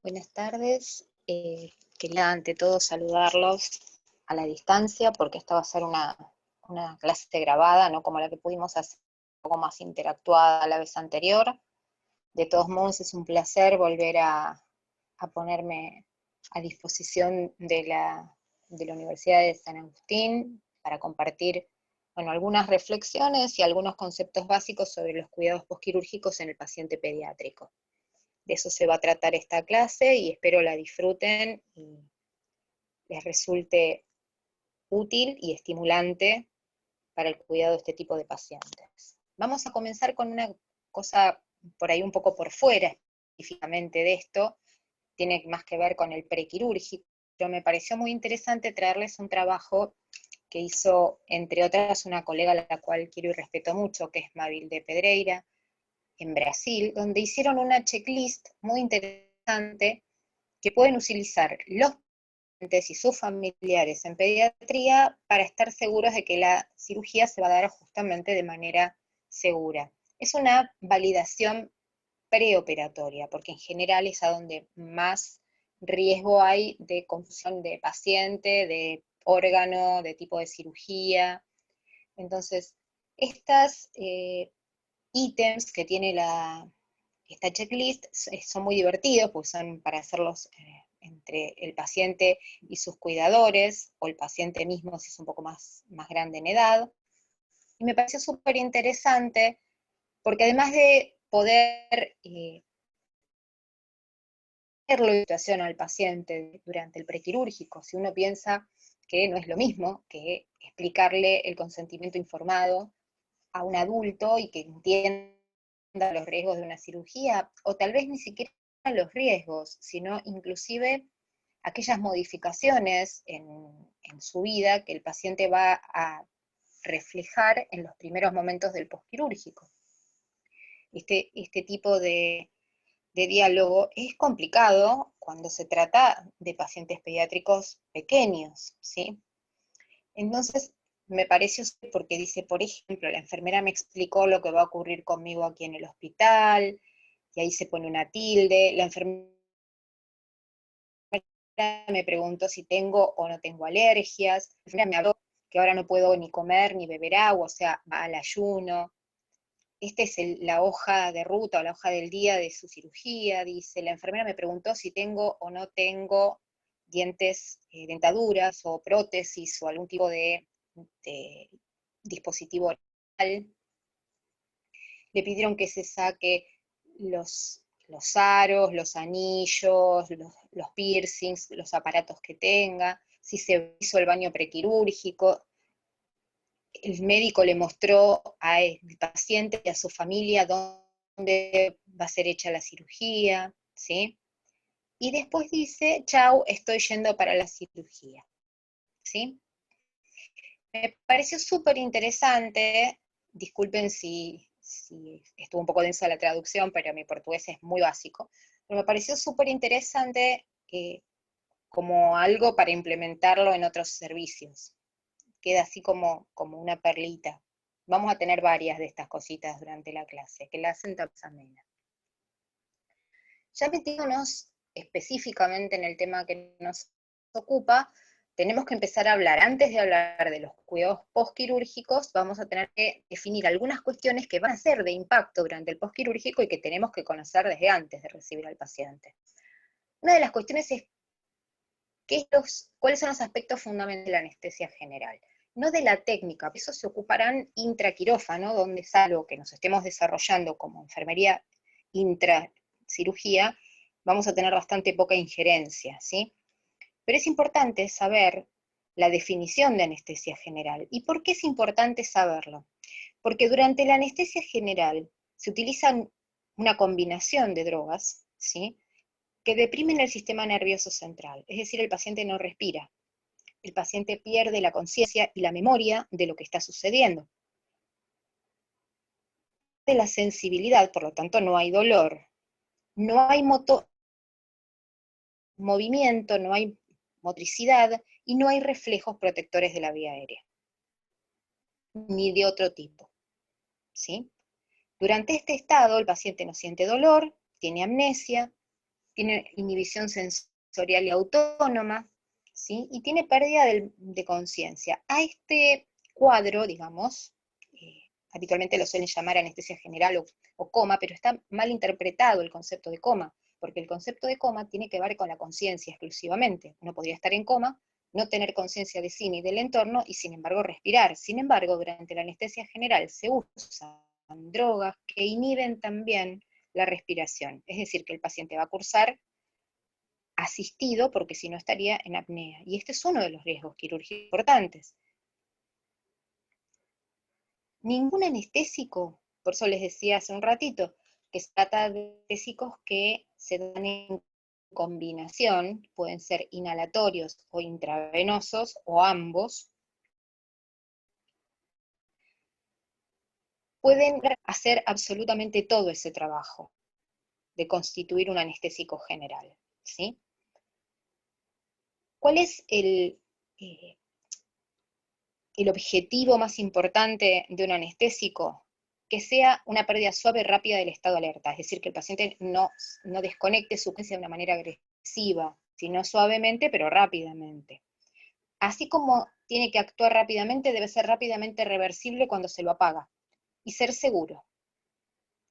Buenas tardes. Quería ante todo saludarlos a la distancia porque esta va a ser una clase grabada, no como la que pudimos hacer, un poco más interactuada la vez anterior. De todos modos es un placer volver a ponerme a disposición de la Universidad de San Agustín para compartir algunas reflexiones y algunos conceptos básicos sobre los cuidados postquirúrgicos en el paciente pediátrico. De eso se va a tratar esta clase y espero la disfruten y les resulte útil y estimulante para el cuidado de este tipo de pacientes. Vamos a comenzar con una cosa por ahí un poco por fuera específicamente de esto, tiene más que ver con el prequirúrgico, pero me pareció muy interesante traerles un trabajo que hizo, entre otras, una colega a la cual quiero y respeto mucho, que es Mavilde Pedreira, en Brasil, donde hicieron una checklist muy interesante que pueden utilizar los pacientes y sus familiares en pediatría para estar seguros de que la cirugía se va a dar justamente de manera segura. Es una validación preoperatoria, porque en general es a donde más riesgo hay de confusión de paciente, de órgano, de tipo de cirugía. Entonces, estas ítems que tiene esta checklist son muy divertidos, porque son para hacerlos entre el paciente y sus cuidadores, o el paciente mismo si es un poco más grande en edad. Y me pareció súper interesante, porque además de poder la situación al paciente durante el prequirúrgico, si uno piensa que no es lo mismo que explicarle el consentimiento informado a un adulto y que entienda los riesgos de una cirugía, o tal vez ni siquiera los riesgos, sino inclusive aquellas modificaciones en su vida que el paciente va a reflejar en los primeros momentos del postquirúrgico. Este tipo de diálogo es complicado cuando se trata de pacientes pediátricos pequeños, ¿sí? Entonces, me pareció porque dice, por ejemplo, la enfermera me explicó lo que va a ocurrir conmigo aquí en el hospital, y ahí se pone una tilde, la enfermera me preguntó si tengo o no tengo alergias, la enfermera me habló que ahora no puedo ni comer ni beber agua, o sea, va al ayuno. Esta es la hoja de ruta o la hoja del día de su cirugía, dice, la enfermera me preguntó si tengo o no tengo dientes, dentaduras o prótesis o algún tipo de dispositivo oral. Le pidieron que se saque los aros, los anillos, los piercings, los aparatos que tenga, si se hizo el baño prequirúrgico. El médico le mostró al paciente y a su familia dónde va a ser hecha la cirugía, ¿sí? Y después dice, chau, estoy yendo para la cirugía, ¿sí? Me pareció súper interesante, disculpen si estuvo un poco densa la traducción, pero mi portugués es muy básico, pero me pareció súper interesante como algo para implementarlo en otros servicios. Queda así como una perlita. Vamos a tener varias de estas cositas durante la clase, que la hacen tan amena. Ya metiéndonos específicamente en el tema que nos ocupa, tenemos que empezar a hablar, antes de hablar de los cuidados postquirúrgicos, vamos a tener que definir algunas cuestiones que van a ser de impacto durante el postquirúrgico y que tenemos que conocer desde antes de recibir al paciente. Una de las cuestiones es cuáles son los aspectos fundamentales de la anestesia general. No de la técnica, eso se ocuparán intraquirófano, donde es algo que nos estemos desarrollando como enfermería intracirugía, vamos a tener bastante poca injerencia, ¿sí? Pero es importante saber la definición de anestesia general. ¿Y por qué es importante saberlo? Porque durante la anestesia general se utilizan una combinación de drogas, ¿sí?, que deprimen el sistema nervioso central, es decir, el paciente no respira, el paciente pierde la conciencia y la memoria de lo que está sucediendo. De la sensibilidad, por lo tanto no hay dolor, no hay movimiento, no hay motricidad y no hay reflejos protectores de la vía aérea, ni de otro tipo, ¿sí? Durante este estado el paciente no siente dolor, tiene amnesia, tiene inhibición sensorial y autónoma, ¿sí? Y tiene pérdida de conciencia. A este cuadro, digamos, habitualmente lo suelen llamar anestesia general o coma, pero está mal interpretado el concepto de coma, porque el concepto de coma tiene que ver con la conciencia exclusivamente. Uno podría estar en coma, no tener conciencia de sí ni del entorno, y sin embargo respirar. Sin embargo, durante la anestesia general se usan drogas que inhiben también la respiración. Es decir, que el paciente va a cursar asistido, porque si no estaría en apnea. Y este es uno de los riesgos quirúrgicos importantes. Ningún anestésico, por eso les decía hace un ratito, que se trata de anestésicos que se dan en combinación, pueden ser inhalatorios o intravenosos, o ambos, pueden hacer absolutamente todo ese trabajo de constituir un anestésico general, ¿sí? ¿Cuál es el objetivo más importante de un anestésico? Que sea una pérdida suave y rápida del estado de alerta, es decir, que el paciente no desconecte su conciencia de una manera agresiva, sino suavemente, pero rápidamente. Así como tiene que actuar rápidamente, debe ser rápidamente reversible cuando se lo apaga, y ser seguro.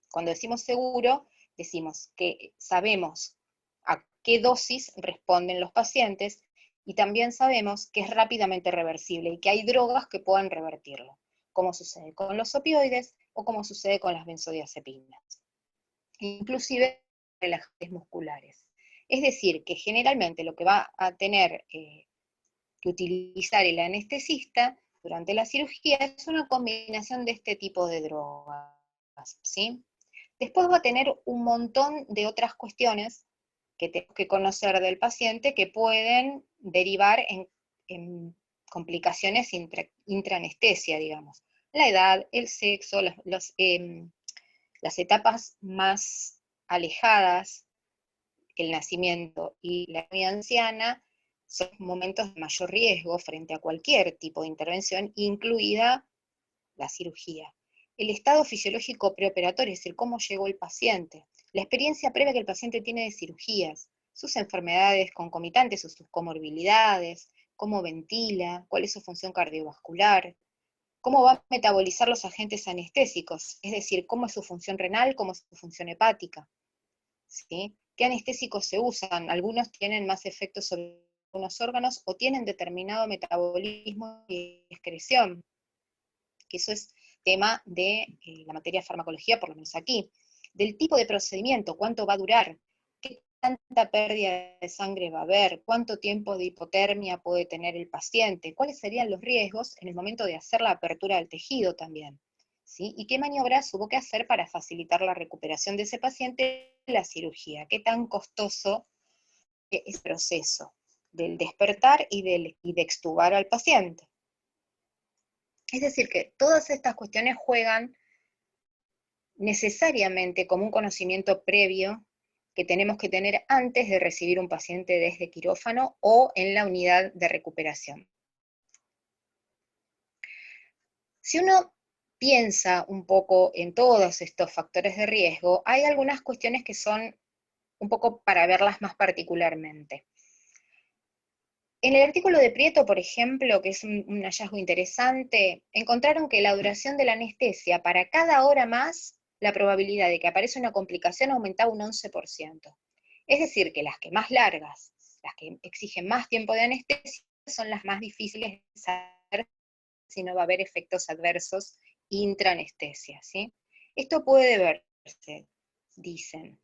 Cuando decimos seguro, decimos que sabemos a qué dosis responden los pacientes, y también sabemos que es rápidamente reversible y que hay drogas que puedan revertirlo, como sucede con los opioides o como sucede con las benzodiazepinas, inclusive relajantes musculares. Es decir, que generalmente lo que va a tener que utilizar el anestesista durante la cirugía es una combinación de este tipo de drogas, ¿sí? Después va a tener un montón de otras cuestiones que tenemos que conocer del paciente que pueden derivar en complicaciones intraanestesia, digamos. La edad, el sexo, las etapas más alejadas, el nacimiento y la vida anciana, son momentos de mayor riesgo frente a cualquier tipo de intervención, incluida la cirugía. El estado fisiológico preoperatorio, es decir, cómo llegó el paciente, la experiencia previa que el paciente tiene de cirugías, sus enfermedades concomitantes o sus comorbilidades, cómo ventila, cuál es su función cardiovascular, cómo va a metabolizar los agentes anestésicos, es decir, cómo es su función renal, cómo es su función hepática, ¿sí? ¿Qué anestésicos se usan? Algunos tienen más efectos sobre algunos órganos o tienen determinado metabolismo y excreción, que eso es tema de la materia de farmacología, por lo menos aquí, del tipo de procedimiento, cuánto va a durar, qué tanta pérdida de sangre va a haber, cuánto tiempo de hipotermia puede tener el paciente, cuáles serían los riesgos en el momento de hacer la apertura del tejido también, ¿sí? Y qué maniobras hubo que hacer para facilitar la recuperación de ese paciente en la cirugía, qué tan costoso es el proceso del despertar y de extubar al paciente. Es decir, que todas estas cuestiones juegan necesariamente como un conocimiento previo que tenemos que tener antes de recibir un paciente desde quirófano o en la unidad de recuperación. Si uno piensa un poco en todos estos factores de riesgo, hay algunas cuestiones que son un poco para verlas más particularmente. En el artículo de Prieto, por ejemplo, que es un hallazgo interesante, encontraron que la duración de la anestesia, para cada hora más, la probabilidad de que aparezca una complicación aumentaba un 11%. Es decir, que las que más largas, las que exigen más tiempo de anestesia, son las más difíciles de saber si no va a haber efectos adversos intraanestesia, ¿sí? Esto puede verse, dicen,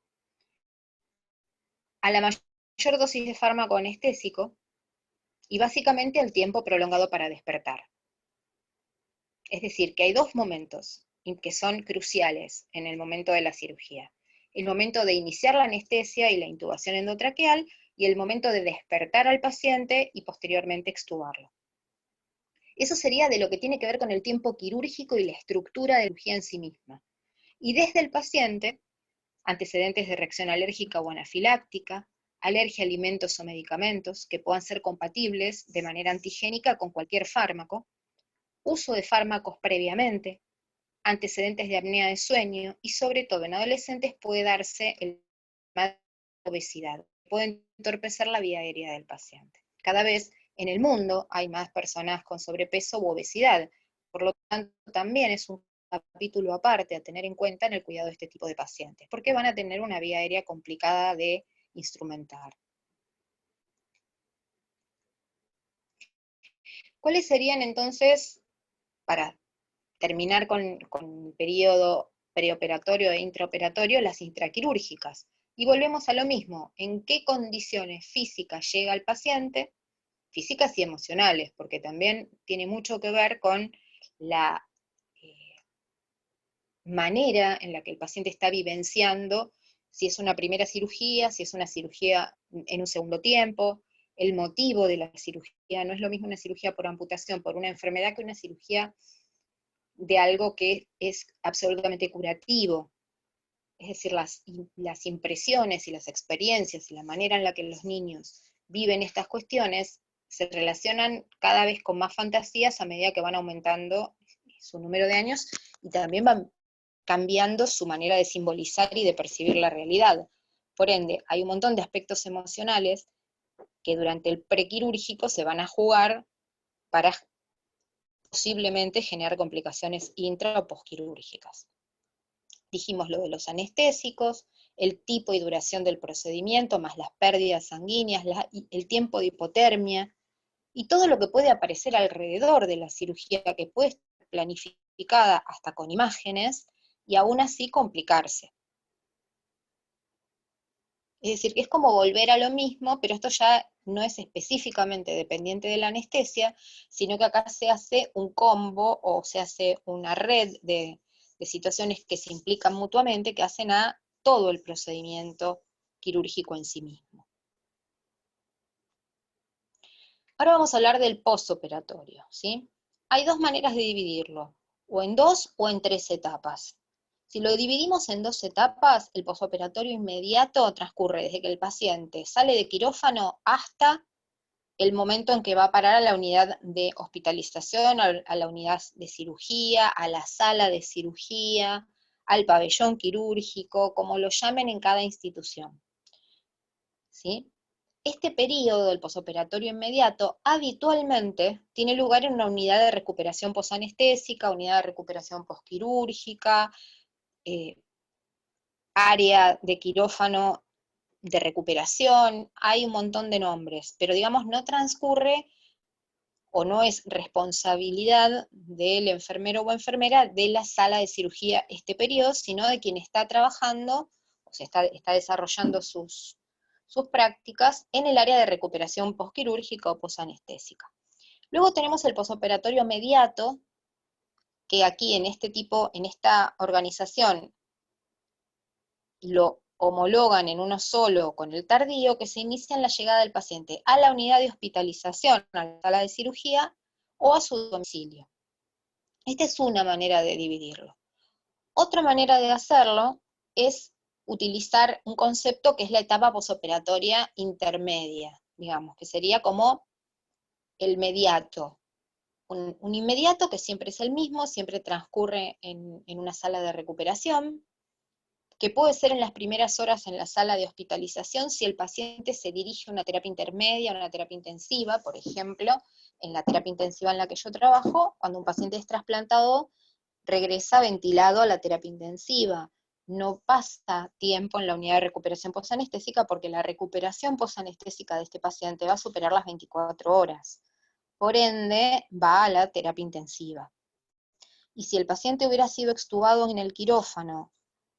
a la mayor dosis de fármaco anestésico, y básicamente el tiempo prolongado para despertar. Es decir, que hay dos momentos que son cruciales en el momento de la cirugía. El momento de iniciar la anestesia y la intubación endotraqueal, y el momento de despertar al paciente y posteriormente extubarlo. Eso sería de lo que tiene que ver con el tiempo quirúrgico y la estructura de la cirugía en sí misma. Y desde el paciente, antecedentes de reacción alérgica o anafiláctica, alergia a alimentos o medicamentos que puedan ser compatibles de manera antigénica con cualquier fármaco, uso de fármacos previamente, antecedentes de apnea de sueño, y sobre todo en adolescentes puede darse el obesidad, puede entorpecer la vía aérea del paciente. Cada vez en el mundo hay más personas con sobrepeso u obesidad, por lo tanto también es un capítulo aparte a tener en cuenta en el cuidado de este tipo de pacientes, porque van a tener una vía aérea complicada de instrumentar. ¿Cuáles serían entonces, para terminar con el periodo preoperatorio e intraoperatorio, las intraquirúrgicas? Y volvemos a lo mismo, ¿en qué condiciones físicas llega el paciente? Físicas y emocionales, porque también tiene mucho que ver con la manera en la que el paciente está vivenciando, si es una primera cirugía, si es una cirugía en un segundo tiempo, el motivo de la cirugía. No es lo mismo una cirugía por amputación, por una enfermedad, que una cirugía de algo que es absolutamente curativo. Es decir, las impresiones y las experiencias y la manera en la que los niños viven estas cuestiones se relacionan cada vez con más fantasías a medida que van aumentando su número de años, y también van cambiando su manera de simbolizar y de percibir la realidad. Por ende, hay un montón de aspectos emocionales que durante el prequirúrgico se van a jugar para posiblemente generar complicaciones intra o posquirúrgicas. Dijimos lo de los anestésicos, el tipo y duración del procedimiento, más las pérdidas sanguíneas, el tiempo de hipotermia, y todo lo que puede aparecer alrededor de la cirugía, que puede estar planificada hasta con imágenes, y aún así complicarse. Es decir, que es como volver a lo mismo, pero esto ya no es específicamente dependiente de la anestesia, sino que acá se hace un combo, o se hace una red de situaciones que se implican mutuamente, que hacen a todo el procedimiento quirúrgico en sí mismo. Ahora vamos a hablar del postoperatorio, ¿sí? Hay dos maneras de dividirlo, o en 2 o en 3 etapas. Si lo dividimos en 2 etapas, el postoperatorio inmediato transcurre desde que el paciente sale de quirófano hasta el momento en que va a parar a la unidad de hospitalización, a la unidad de cirugía, a la sala de cirugía, al pabellón quirúrgico, como lo llamen en cada institución, ¿sí? Este periodo del posoperatorio inmediato habitualmente tiene lugar en una unidad de recuperación posanestésica, unidad de recuperación posquirúrgica, área de quirófano de recuperación, hay un montón de nombres, pero digamos no transcurre o no es responsabilidad del enfermero o enfermera de la sala de cirugía este periodo, sino de quien está trabajando, o sea, está desarrollando sus prácticas en el área de recuperación posquirúrgica o posanestésica. Luego tenemos el posoperatorio mediato, que aquí en esta organización lo homologan en uno solo con el tardío, que se inicia en la llegada del paciente a la unidad de hospitalización, a la sala de cirugía, o a su domicilio. Esta es una manera de dividirlo. Otra manera de hacerlo es utilizar un concepto que es la etapa posoperatoria intermedia, digamos, que sería como el mediato. Un inmediato que siempre es el mismo, siempre transcurre en una sala de recuperación, que puede ser en las primeras horas en la sala de hospitalización si el paciente se dirige a una terapia intermedia, a una terapia intensiva. Por ejemplo, en la terapia intensiva en la que yo trabajo, cuando un paciente es trasplantado, regresa ventilado a la terapia intensiva. No pasa tiempo en la unidad de recuperación posanestésica, porque la recuperación posanestésica de este paciente va a superar las 24 horas. Por ende, va a la terapia intensiva. Y si el paciente hubiera sido extubado en el quirófano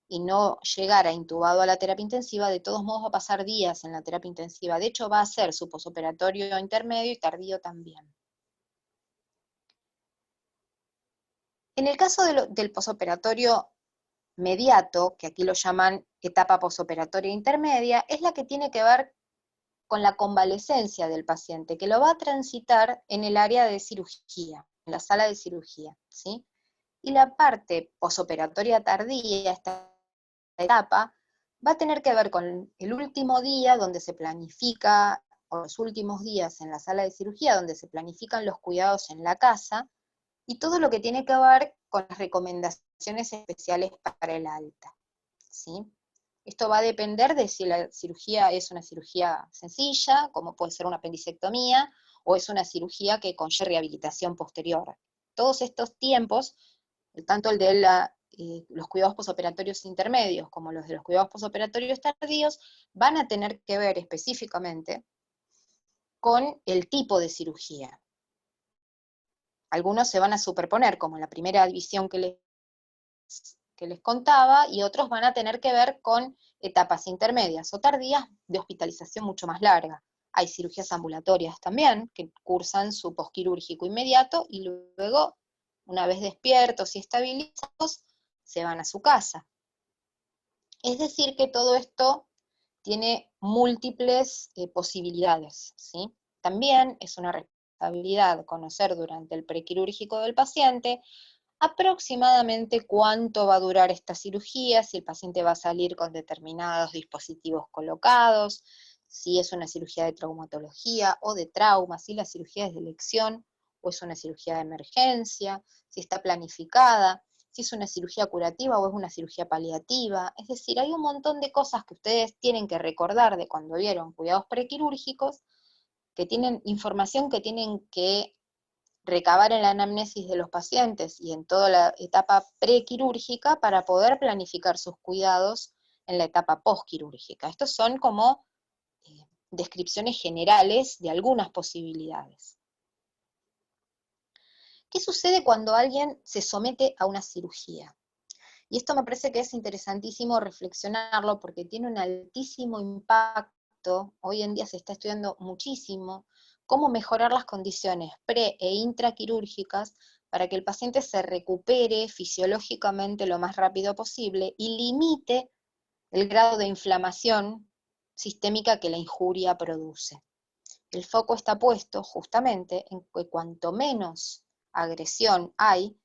y no llegara intubado a la terapia intensiva, de todos modos va a pasar días en la terapia intensiva. De hecho, va a hacer su posoperatorio intermedio y tardío también. En el caso del posoperatorio mediato, que aquí lo llaman etapa posoperatoria intermedia, es la que tiene que ver con la convalecencia del paciente, que lo va a transitar en el área de cirugía, en la sala de cirugía, ¿sí? Y la parte posoperatoria tardía, esta etapa, va a tener que ver con el último día donde se planifica, o los últimos días en la sala de cirugía, donde se planifican los cuidados en la casa, y todo lo que tiene que ver con las recomendaciones especiales para el alta, ¿sí? Esto va a depender de si la cirugía es una cirugía sencilla, como puede ser una apendicectomía, o es una cirugía que conlleva rehabilitación posterior. Todos estos tiempos, tanto el de los cuidados posoperatorios intermedios como los de los cuidados posoperatorios tardíos, van a tener que ver específicamente con el tipo de cirugía. Algunos se van a superponer, como la primera división que les contaba, y otros van a tener que ver con etapas intermedias o tardías de hospitalización mucho más larga. Hay cirugías ambulatorias también, que cursan su posquirúrgico inmediato, y luego, una vez despiertos y estabilizados, se van a su casa. Es decir, que todo esto tiene múltiples posibilidades, ¿sí? También es una responsabilidad conocer durante el prequirúrgico del paciente aproximadamente cuánto va a durar esta cirugía, si el paciente va a salir con determinados dispositivos colocados, si es una cirugía de traumatología o de trauma, si la cirugía es de elección o es una cirugía de emergencia, si está planificada, si es una cirugía curativa o es una cirugía paliativa. Es decir, hay un montón de cosas que ustedes tienen que recordar de cuando vieron cuidados prequirúrgicos, que tienen información que tienen que recabar en la anamnesis de los pacientes y en toda la etapa prequirúrgica para poder planificar sus cuidados en la etapa postquirúrgica. Estos son como descripciones generales de algunas posibilidades. ¿Qué sucede cuando alguien se somete a una cirugía? Y esto me parece que es interesantísimo reflexionarlo porque tiene un altísimo impacto. Hoy en día se está estudiando muchísimo cómo mejorar las condiciones pre- e intraquirúrgicas para que el paciente se recupere fisiológicamente lo más rápido posible y limite el grado de inflamación sistémica que la injuria produce. El foco está puesto justamente en que cuanto menos agresión hay,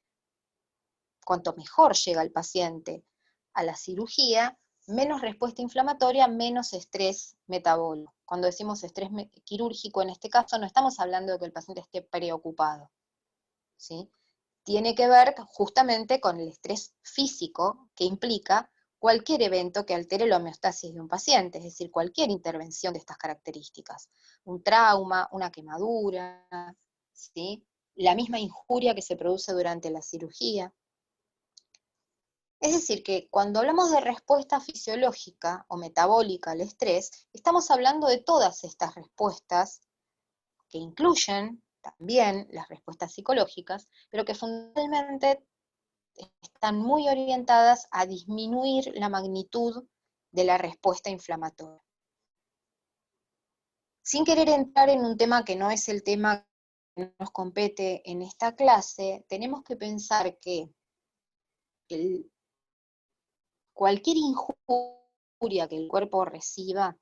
cuanto mejor llega el paciente a la cirugía, menos respuesta inflamatoria, menos estrés metabólico. Cuando decimos estrés quirúrgico en este caso, no estamos hablando de que el paciente esté preocupado, ¿sí? Tiene que ver justamente con el estrés físico que implica cualquier evento que altere la homeostasis de un paciente, es decir, cualquier intervención de estas características. Un trauma, una quemadura, ¿sí? La misma injuria que se produce durante la cirugía. Es decir, que cuando hablamos de respuesta fisiológica o metabólica al estrés, estamos hablando de todas estas respuestas que incluyen también las respuestas psicológicas, pero que fundamentalmente están muy orientadas a disminuir la magnitud de la respuesta inflamatoria. Sin querer entrar en un tema que no es el tema que nos compete en esta clase, tenemos que pensar que cualquier injuria que el cuerpo reciba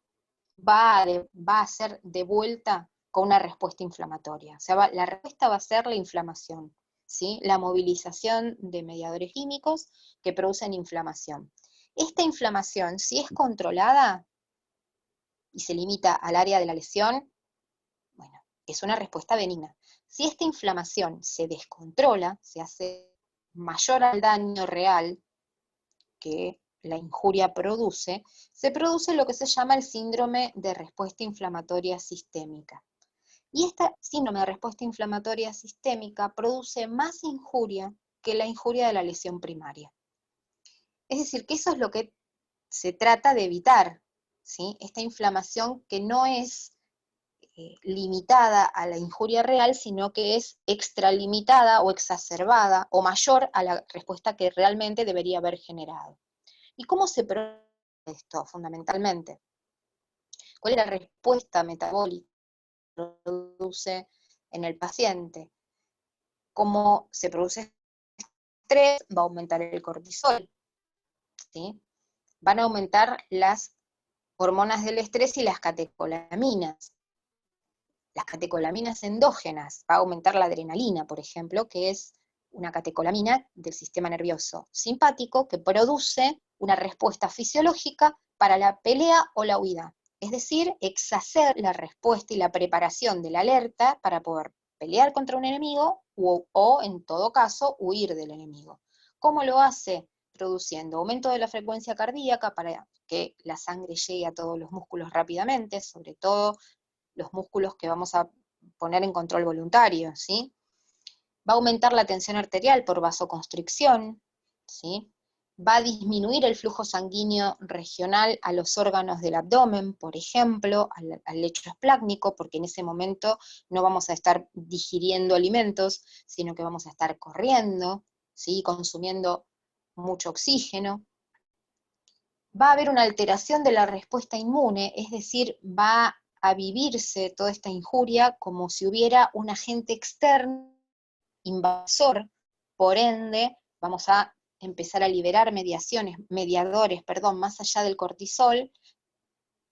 va a ser devuelta con una respuesta inflamatoria. O sea, la respuesta va a ser la inflamación, ¿sí? La movilización de mediadores químicos que producen inflamación. Esta inflamación, si es controlada y se limita al área de la lesión, bueno, es una respuesta benigna. Si esta inflamación se descontrola, se hace mayor al daño real que la injuria produce, se produce lo que se llama el síndrome de respuesta inflamatoria sistémica. Y este síndrome de respuesta inflamatoria sistémica produce más injuria que la injuria de la lesión primaria. Es decir, que eso es lo que se trata de evitar, ¿sí? Esta inflamación que no es limitada a la injuria real, sino que es extralimitada o exacerbada o mayor a la respuesta que realmente debería haber generado. ¿Y cómo se produce esto fundamentalmente? ¿Cuál es la respuesta metabólica que produce en el paciente? ¿Cómo se produce estrés? Va a aumentar el cortisol, ¿sí? Van a aumentar las hormonas del estrés y las catecolaminas. Las catecolaminas endógenas, va a aumentar la adrenalina, por ejemplo, que es una catecolamina del sistema nervioso simpático que produce una respuesta fisiológica para la pelea o la huida. Es decir, exacerbar la respuesta y la preparación de la alerta para poder pelear contra un enemigo o en todo caso, huir del enemigo. ¿Cómo lo hace? produciendo aumento de la frecuencia cardíaca para que la sangre llegue a todos los músculos rápidamente, sobre todo los músculos que vamos a poner en control voluntario, ¿sí? Va a aumentar la tensión arterial por vasoconstricción, ¿sí? Va a disminuir el flujo sanguíneo regional a los órganos del abdomen, por ejemplo, al lecho esplácnico, porque en ese momento no vamos a estar digiriendo alimentos, sino que vamos a estar corriendo, ¿sí? Consumiendo mucho oxígeno. Va a haber una alteración de la respuesta inmune, es decir, va a vivirse toda esta injuria como si hubiera un agente externo, invasor, por ende, vamos a empezar a liberar mediadores, más allá del cortisol,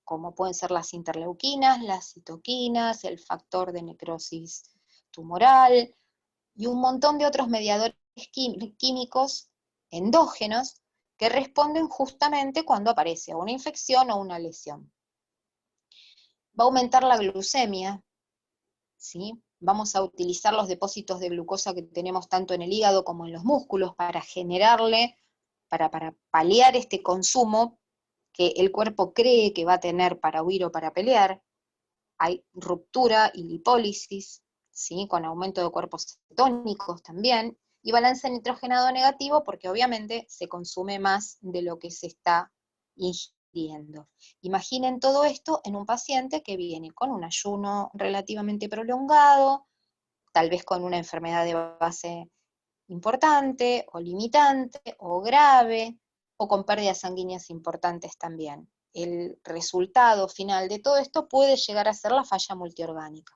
como pueden ser las interleuquinas, las citoquinas, el factor de necrosis tumoral, y un montón de otros mediadores químicos endógenos que responden justamente cuando aparece una infección o una lesión. Va a aumentar la glucemia, ¿sí? Vamos a utilizar los depósitos de glucosa que tenemos tanto en el hígado como en los músculos para generarle, para paliar este consumo que el cuerpo cree que va a tener para huir o para pelear. Hay ruptura y lipólisis, ¿sí? Con aumento de cuerpos cetónicos también, y balance nitrogenado negativo porque obviamente se consume más de lo que se está ingiriendo. Imaginen todo esto en un paciente que viene con un ayuno relativamente prolongado, tal vez con una enfermedad de base importante, o limitante, o grave, o con pérdidas sanguíneas importantes también. El resultado final de todo esto puede llegar a ser la falla multiorgánica.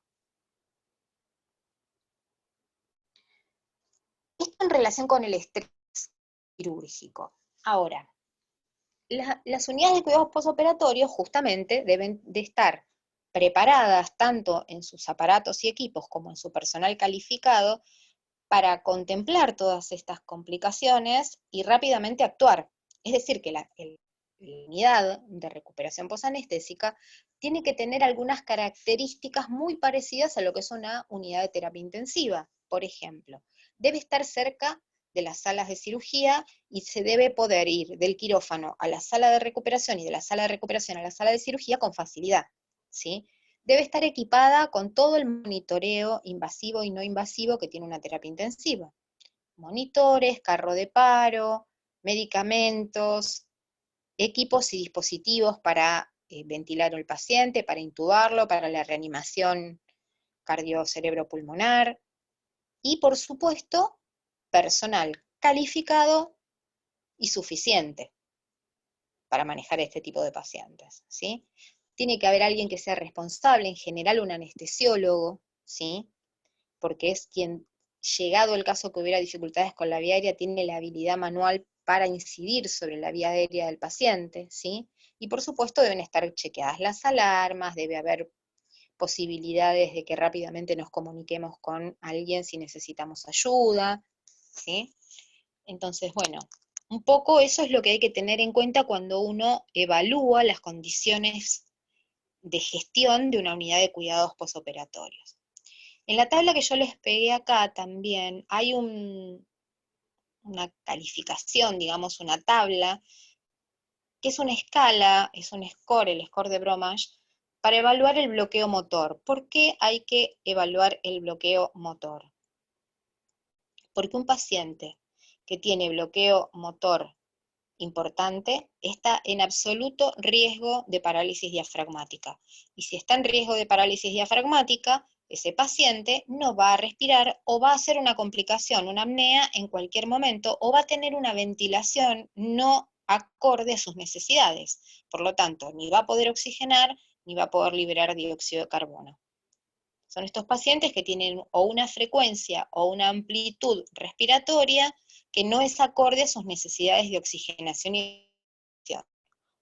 Esto en relación con el estrés quirúrgico. Ahora, las unidades de cuidados postoperatorios justamente deben de estar preparadas tanto en sus aparatos y equipos como en su personal calificado para contemplar todas estas complicaciones y rápidamente actuar. Es decir, que la unidad de recuperación posanestésica tiene que tener algunas características muy parecidas a lo que es una unidad de terapia intensiva. Por ejemplo, debe estar cerca de las salas de cirugía y se debe poder ir del quirófano a la sala de recuperación y de la sala de recuperación a la sala de cirugía con facilidad, ¿sí? Debe estar equipada con todo el monitoreo invasivo y no invasivo que tiene una terapia intensiva. Monitores, carro de paro, medicamentos, equipos y dispositivos para ventilar al paciente, para intubarlo, para la reanimación cardio-cerebro-pulmonar, y por supuesto, personal calificado y suficiente para manejar este tipo de pacientes, ¿sí? Tiene que haber alguien que sea responsable, en general un anestesiólogo, ¿sí? Porque es quien, llegado el caso que hubiera dificultades con la vía aérea, tiene la habilidad manual para incidir sobre la vía aérea del paciente, ¿sí? Y por supuesto deben estar chequeadas las alarmas, debe haber posibilidades de que rápidamente nos comuniquemos con alguien si necesitamos ayuda, ¿sí? Entonces, bueno, un poco eso es lo que hay que tener en cuenta cuando uno evalúa las condiciones de gestión de una unidad de cuidados posoperatorios. En la tabla que yo les pegué acá también hay una calificación, digamos, una tabla, que es una escala, es un score, el score de Bromage, para evaluar el bloqueo motor. ¿Por qué hay que evaluar el bloqueo motor? Porque un paciente que tiene bloqueo motor importante está en absoluto riesgo de parálisis diafragmática. Y si está en riesgo de parálisis diafragmática, ese paciente no va a respirar o va a hacer una complicación, una apnea en cualquier momento, o va a tener una ventilación no acorde a sus necesidades. Por lo tanto, ni va a poder oxigenar, ni va a poder liberar dióxido de carbono. Son estos pacientes que tienen o una frecuencia o una amplitud respiratoria que no es acorde a sus necesidades de oxigenación y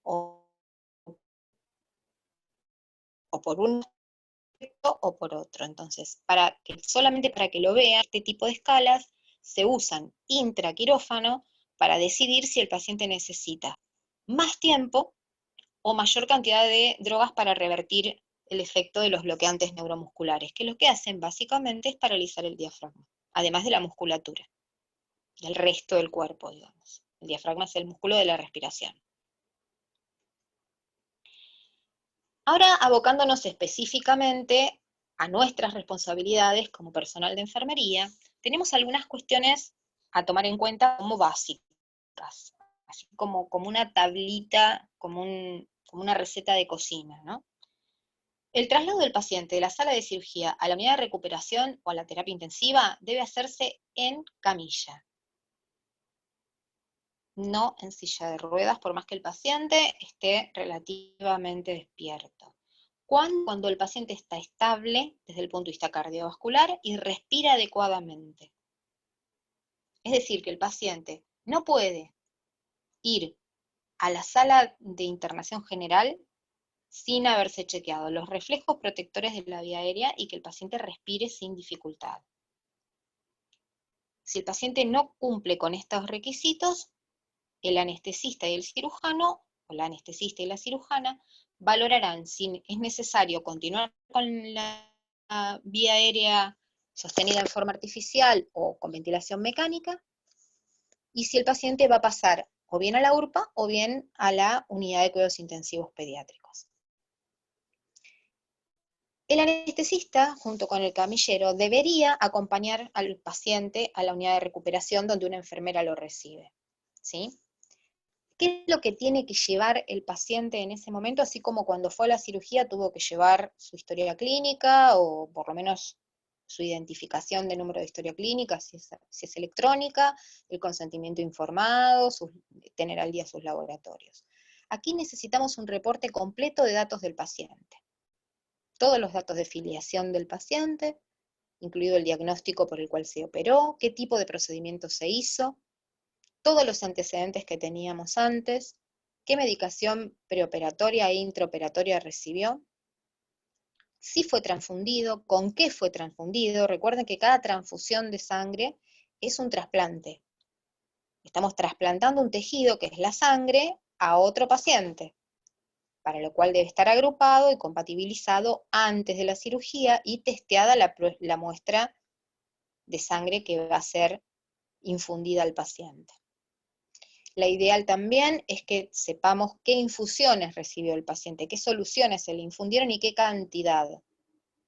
o, o por un aspecto o por otro. Entonces, solamente para que lo vean, este tipo de escalas se usan intraquirófano para decidir si el paciente necesita más tiempo o mayor cantidad de drogas para revertir el efecto de los bloqueantes neuromusculares, que lo que hacen básicamente es paralizar el diafragma, además de la musculatura, del resto del cuerpo, digamos. El diafragma es el músculo de la respiración. Ahora, abocándonos específicamente a nuestras responsabilidades como personal de enfermería, tenemos algunas cuestiones a tomar en cuenta como básicas, así como una tablita, como una receta de cocina, ¿no? El traslado del paciente de la sala de cirugía a la unidad de recuperación o a la terapia intensiva debe hacerse en camilla, no en silla de ruedas, por más que el paciente esté relativamente despierto. Cuando el paciente está estable desde el punto de vista cardiovascular y respira adecuadamente. Es decir, que el paciente no puede ir a la sala de internación general sin haberse chequeado los reflejos protectores de la vía aérea y que el paciente respire sin dificultad. Si el paciente no cumple con estos requisitos, el anestesista y el cirujano, o la anestesista y la cirujana, valorarán si es necesario continuar con la vía aérea sostenida en forma artificial o con ventilación mecánica, y si el paciente va a pasar o bien a la URPA o bien a la unidad de cuidados intensivos pediátricos. El anestesista, junto con el camillero, debería acompañar al paciente a la unidad de recuperación donde una enfermera lo recibe, ¿sí? ¿Qué es lo que tiene que llevar el paciente en ese momento? Así como cuando fue a la cirugía tuvo que llevar su historia clínica, o por lo menos su identificación de número de historia clínica, si es electrónica, el consentimiento informado, tener al día sus laboratorios. Aquí necesitamos un reporte completo de datos del paciente. Todos los datos de filiación del paciente, incluido el diagnóstico por el cual se operó, qué tipo de procedimiento se hizo, todos los antecedentes que teníamos antes, qué medicación preoperatoria e intraoperatoria recibió, si fue transfundido, con qué fue transfundido. Recuerden que cada transfusión de sangre es un trasplante. Estamos trasplantando un tejido, que es la sangre, a otro paciente, para lo cual debe estar agrupado y compatibilizado antes de la cirugía y testeada la muestra de sangre que va a ser infundida al paciente. La ideal también es que sepamos qué infusiones recibió el paciente, qué soluciones se le infundieron y qué cantidad,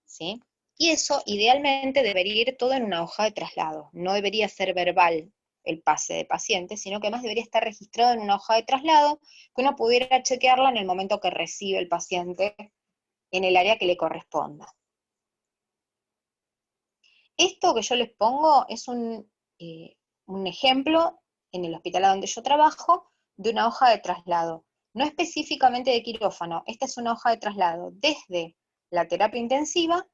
¿sí? Y eso idealmente debería ir todo en una hoja de traslado, no debería ser verbal el pase de paciente, sino que además debería estar registrado en una hoja de traslado, que uno pudiera chequearla en el momento que recibe el paciente en el área que le corresponda. Esto que yo les pongo es un ejemplo en el hospital donde yo trabajo de una hoja de traslado, no específicamente de quirófano. Esta es una hoja de traslado desde la terapia intensiva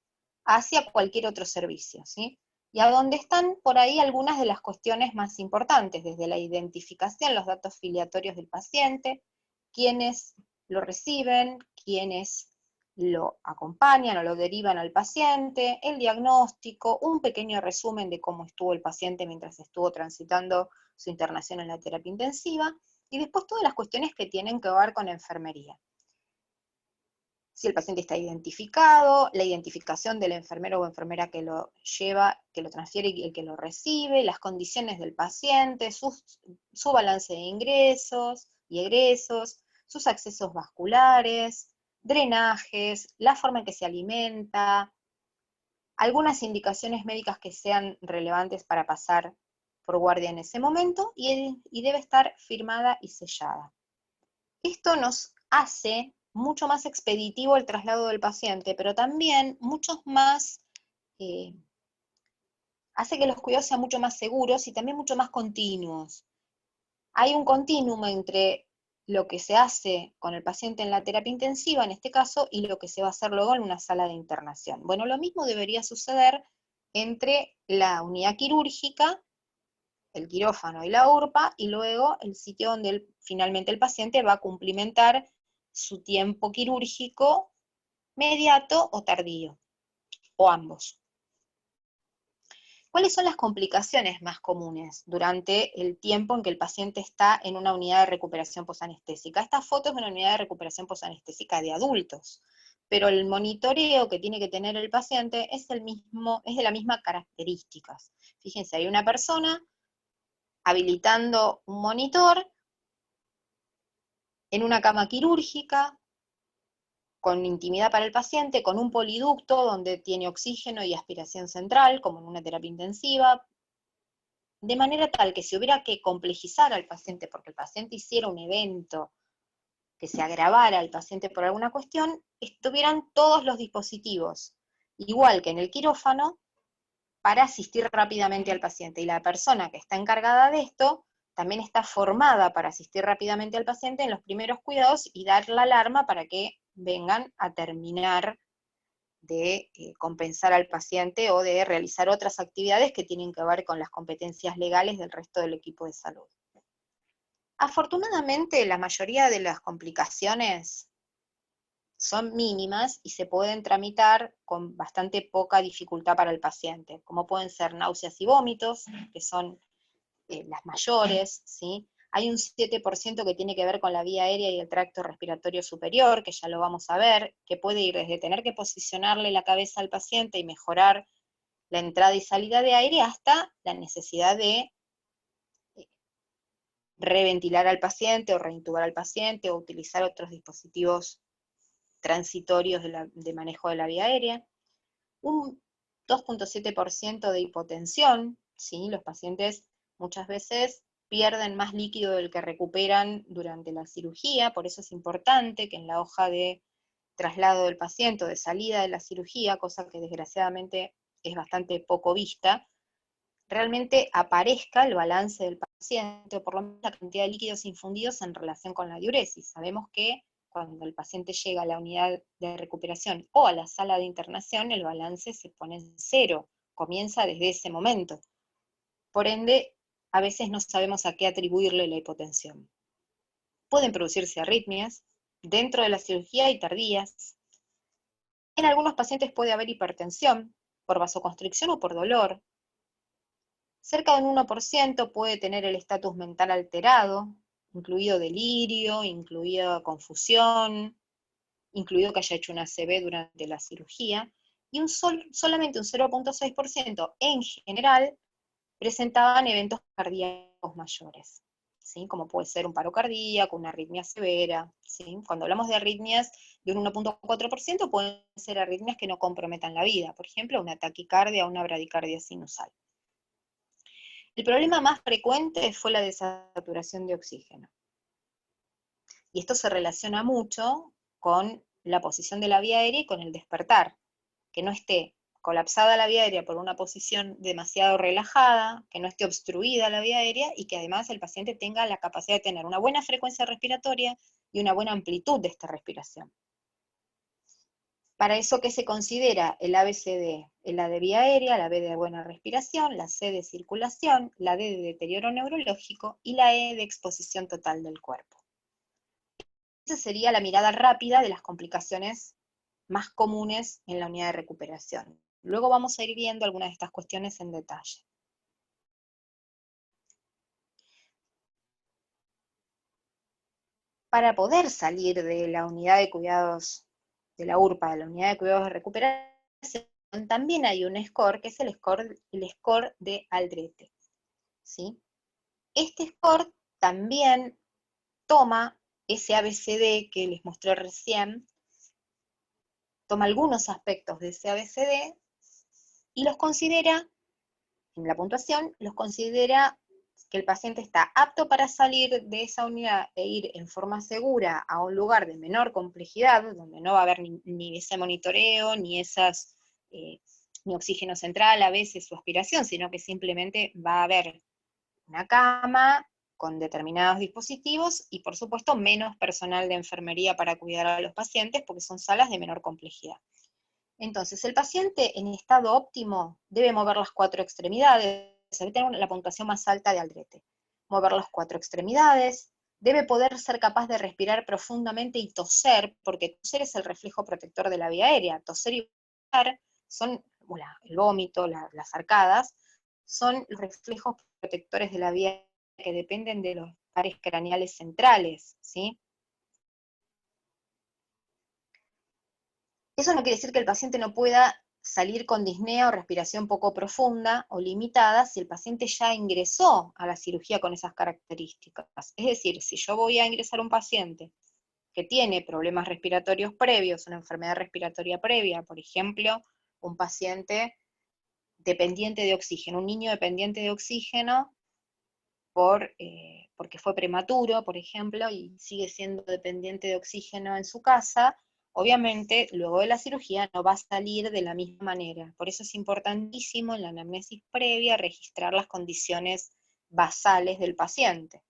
hacia cualquier otro servicio, ¿sí? Y a donde están por ahí algunas de las cuestiones más importantes, desde la identificación, los datos filiatorios del paciente, quiénes lo reciben, quiénes lo acompañan o lo derivan al paciente, el diagnóstico, un pequeño resumen de cómo estuvo el paciente mientras estuvo transitando su internación en la terapia intensiva, y después todas las cuestiones que tienen que ver con enfermería. Si el paciente está identificado, la identificación del enfermero o enfermera que lo lleva, que lo transfiere y el que lo recibe, las condiciones del paciente, su balance de ingresos y egresos, sus accesos vasculares, drenajes, la forma en que se alimenta, algunas indicaciones médicas que sean relevantes para pasar por guardia en ese momento, y debe estar firmada y sellada. Esto nos hace mucho más expeditivo el traslado del paciente, pero también hace que los cuidados sean mucho más seguros y también mucho más continuos. Hay un continuum entre lo que se hace con el paciente en la terapia intensiva, en este caso, y lo que se va a hacer luego en una sala de internación. Bueno, lo mismo debería suceder entre la unidad quirúrgica, el quirófano y la URPA, y luego el sitio donde finalmente el paciente va a cumplimentar su tiempo quirúrgico mediato o tardío, o ambos. ¿Cuáles son las complicaciones más comunes durante el tiempo en que el paciente está en una unidad de recuperación posanestésica? Esta foto es de una unidad de recuperación posanestésica de adultos, pero el monitoreo que tiene que tener el paciente es de las mismas características. Fíjense, hay una persona habilitando un monitor en una cama quirúrgica, con intimidad para el paciente, con un poliducto donde tiene oxígeno y aspiración central, como en una terapia intensiva, de manera tal que si hubiera que complejizar al paciente, porque el paciente hiciera un evento que se agravara al paciente por alguna cuestión, estuvieran todos los dispositivos, igual que en el quirófano, para asistir rápidamente al paciente. Y la persona que está encargada de esto también está formada para asistir rápidamente al paciente en los primeros cuidados y dar la alarma para que vengan a terminar de compensar al paciente o de realizar otras actividades que tienen que ver con las competencias legales del resto del equipo de salud. Afortunadamente, la mayoría de las complicaciones son mínimas y se pueden tramitar con bastante poca dificultad para el paciente, como pueden ser náuseas y vómitos, que son las mayores, ¿sí? Hay un 7% que tiene que ver con la vía aérea y el tracto respiratorio superior, que ya lo vamos a ver, que puede ir desde tener que posicionarle la cabeza al paciente y mejorar la entrada y salida de aire hasta la necesidad de reventilar al paciente o reintubar al paciente o utilizar otros dispositivos transitorios de manejo de la vía aérea. Un 2,7% de hipotensión, ¿sí? Los pacientes muchas veces pierden más líquido del que recuperan durante la cirugía, por eso es importante que en la hoja de traslado del paciente o de salida de la cirugía, cosa que desgraciadamente es bastante poco vista, realmente aparezca el balance del paciente, o por lo menos la cantidad de líquidos infundidos en relación con la diuresis. Sabemos que cuando el paciente llega a la unidad de recuperación o a la sala de internación, el balance se pone en cero, comienza desde ese momento. Por ende, a veces no sabemos a qué atribuirle la hipotensión. Pueden producirse arritmias dentro de la cirugía y tardías. En algunos pacientes puede haber hipertensión por vasoconstricción o por dolor. Cerca de un 1% puede tener el estatus mental alterado, incluido delirio, incluida confusión, incluido que haya hecho una ACV durante la cirugía, y solamente un 0,6% en general presentaban eventos cardíacos mayores, ¿sí? Como puede ser un paro cardíaco, una arritmia severa, ¿sí? Cuando hablamos de arritmias de un 1,4%, pueden ser arritmias que no comprometan la vida, por ejemplo, una taquicardia o una bradicardia sinusal. El problema más frecuente fue la desaturación de oxígeno. Y esto se relaciona mucho con la posición de la vía aérea y con el despertar. Que no esté colapsada la vía aérea por una posición demasiado relajada, que no esté obstruida la vía aérea y que además el paciente tenga la capacidad de tener una buena frecuencia respiratoria y una buena amplitud de esta respiración. Para eso, ¿qué se considera? El ABCD, la de vía aérea, la B de buena respiración, la C de circulación, la D de deterioro neurológico y la E de exposición total del cuerpo. Esa sería la mirada rápida de las complicaciones más comunes en la unidad de recuperación. Luego vamos a ir viendo algunas de estas cuestiones en detalle. Para poder salir de la unidad de cuidados de la URPA, de la unidad de cuidados de recuperación, también hay un score, que es el score de Aldrete, ¿sí? Este score también toma ese ABCD que les mostré recién, toma algunos aspectos de ese ABCD y los considera, en la puntuación, los considera que el paciente está apto para salir de esa unidad e ir en forma segura a un lugar de menor complejidad, donde no va a haber ni ese monitoreo, ni ni oxígeno central a veces su aspiración, sino que simplemente va a haber una cama con determinados dispositivos y por supuesto menos personal de enfermería para cuidar a los pacientes porque son salas de menor complejidad. Entonces, el paciente en estado óptimo debe mover las 4 extremidades, debe tener la puntuación más alta de Aldrete. Mover las 4 extremidades, debe poder ser capaz de respirar profundamente y toser, porque toser es el reflejo protector de la vía aérea. Toser y vomitar son, el vómito, las arcadas, son los reflejos protectores de la vía aérea que dependen de los pares craneales centrales, ¿sí? Eso no quiere decir que el paciente no pueda salir con disnea o respiración poco profunda o limitada si el paciente ya ingresó a la cirugía con esas características. Es decir, si yo voy a ingresar a un paciente que tiene problemas respiratorios previos, una enfermedad respiratoria previa, por ejemplo, un paciente dependiente de oxígeno, un niño dependiente de oxígeno porque fue prematuro, por ejemplo, y sigue siendo dependiente de oxígeno en su casa, obviamente luego de la cirugía no va a salir de la misma manera. Por eso es importantísimo en la anamnesis previa registrar las condiciones basales del paciente,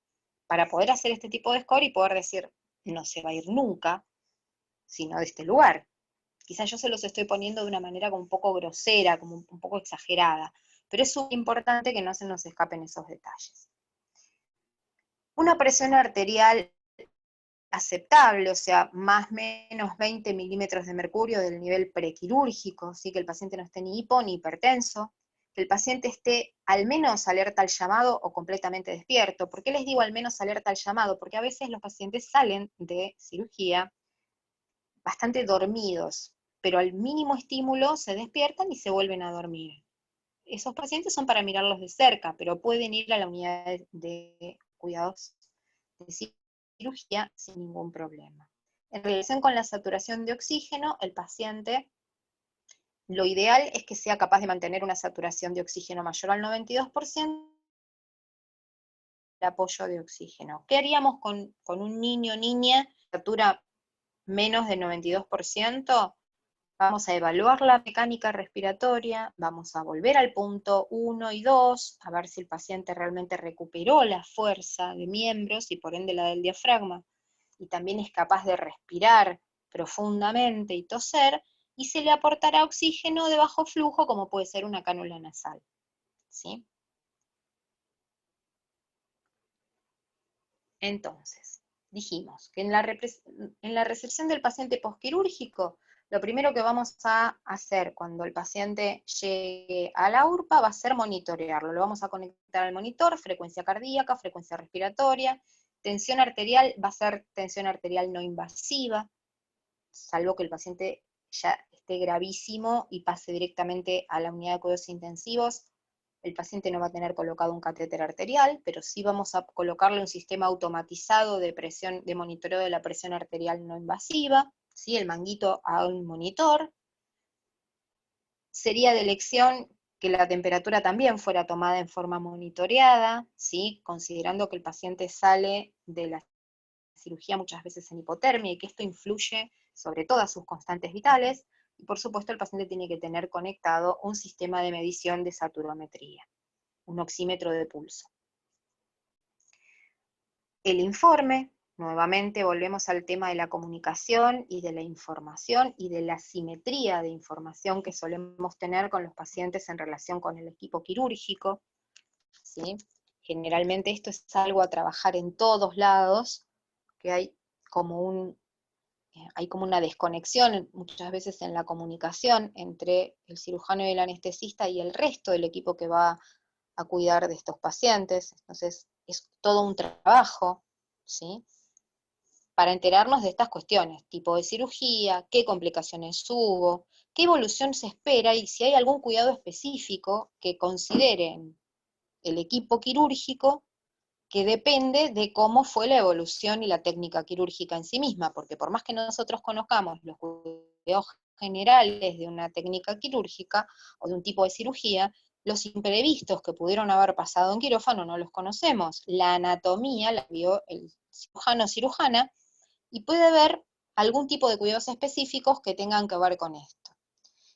para poder hacer este tipo de score y poder decir, no se va a ir nunca, sino de este lugar. Quizás yo se los estoy poniendo de una manera como un poco grosera, como un poco exagerada, pero es súper importante que no se nos escapen esos detalles. Una presión arterial aceptable, o sea, más o menos 20 milímetros de mercurio del nivel prequirúrgico, ¿sí? Que el paciente no esté ni hipo ni hipertenso, que el paciente esté al menos alerta al llamado o completamente despierto. ¿Por qué les digo al menos alerta al llamado? Porque a veces los pacientes salen de cirugía bastante dormidos, pero al mínimo estímulo se despiertan y se vuelven a dormir. Esos pacientes son para mirarlos de cerca, pero pueden ir a la unidad de cuidados de cirugía sin ningún problema. En relación con la saturación de oxígeno, el paciente, lo ideal es que sea capaz de mantener una saturación de oxígeno mayor al 92%, el apoyo de oxígeno. ¿Qué haríamos con un niño o niña que satura menos del 92%? Vamos a evaluar la mecánica respiratoria, vamos a volver al punto 1 y 2, a ver si el paciente realmente recuperó la fuerza de miembros y por ende la del diafragma, y también es capaz de respirar profundamente y toser, y se le aportará oxígeno de bajo flujo, como puede ser una cánula nasal, ¿sí? Entonces, dijimos que en la recepción del paciente posquirúrgico, lo primero que vamos a hacer cuando el paciente llegue a la URPA va a ser monitorearlo. Lo vamos a conectar al monitor, frecuencia cardíaca, frecuencia respiratoria, tensión arterial, va a ser tensión arterial no invasiva, salvo que el paciente ya esté gravísimo y pase directamente a la unidad de cuidados intensivos. El paciente no va a tener colocado un catéter arterial, pero sí vamos a colocarle un sistema automatizado de presión, de monitoreo de la presión arterial no invasiva, ¿sí? El manguito a un monitor. Sería de elección que la temperatura también fuera tomada en forma monitoreada, ¿sí? Considerando que el paciente sale de la cirugía muchas veces en hipotermia y que esto influye sobre todas sus constantes vitales, y por supuesto el paciente tiene que tener conectado un sistema de medición de saturometría, un oxímetro de pulso. El informe, nuevamente volvemos al tema de la comunicación y de la información y de la simetría de información que solemos tener con los pacientes en relación con el equipo quirúrgico, ¿sí? Generalmente esto es algo a trabajar en todos lados, que hay como una desconexión muchas veces en la comunicación entre el cirujano y el anestesista y el resto del equipo que va a cuidar de estos pacientes. Entonces es todo un trabajo, ¿sí? Para enterarnos de estas cuestiones, tipo de cirugía, qué complicaciones hubo, qué evolución se espera y si hay algún cuidado específico que consideren el equipo quirúrgico que depende de cómo fue la evolución y la técnica quirúrgica en sí misma, porque por más que nosotros conozcamos los cuidados generales de una técnica quirúrgica o de un tipo de cirugía, los imprevistos que pudieron haber pasado en quirófano no los conocemos. La anatomía la vio el cirujano o cirujana y puede haber algún tipo de cuidados específicos que tengan que ver con esto.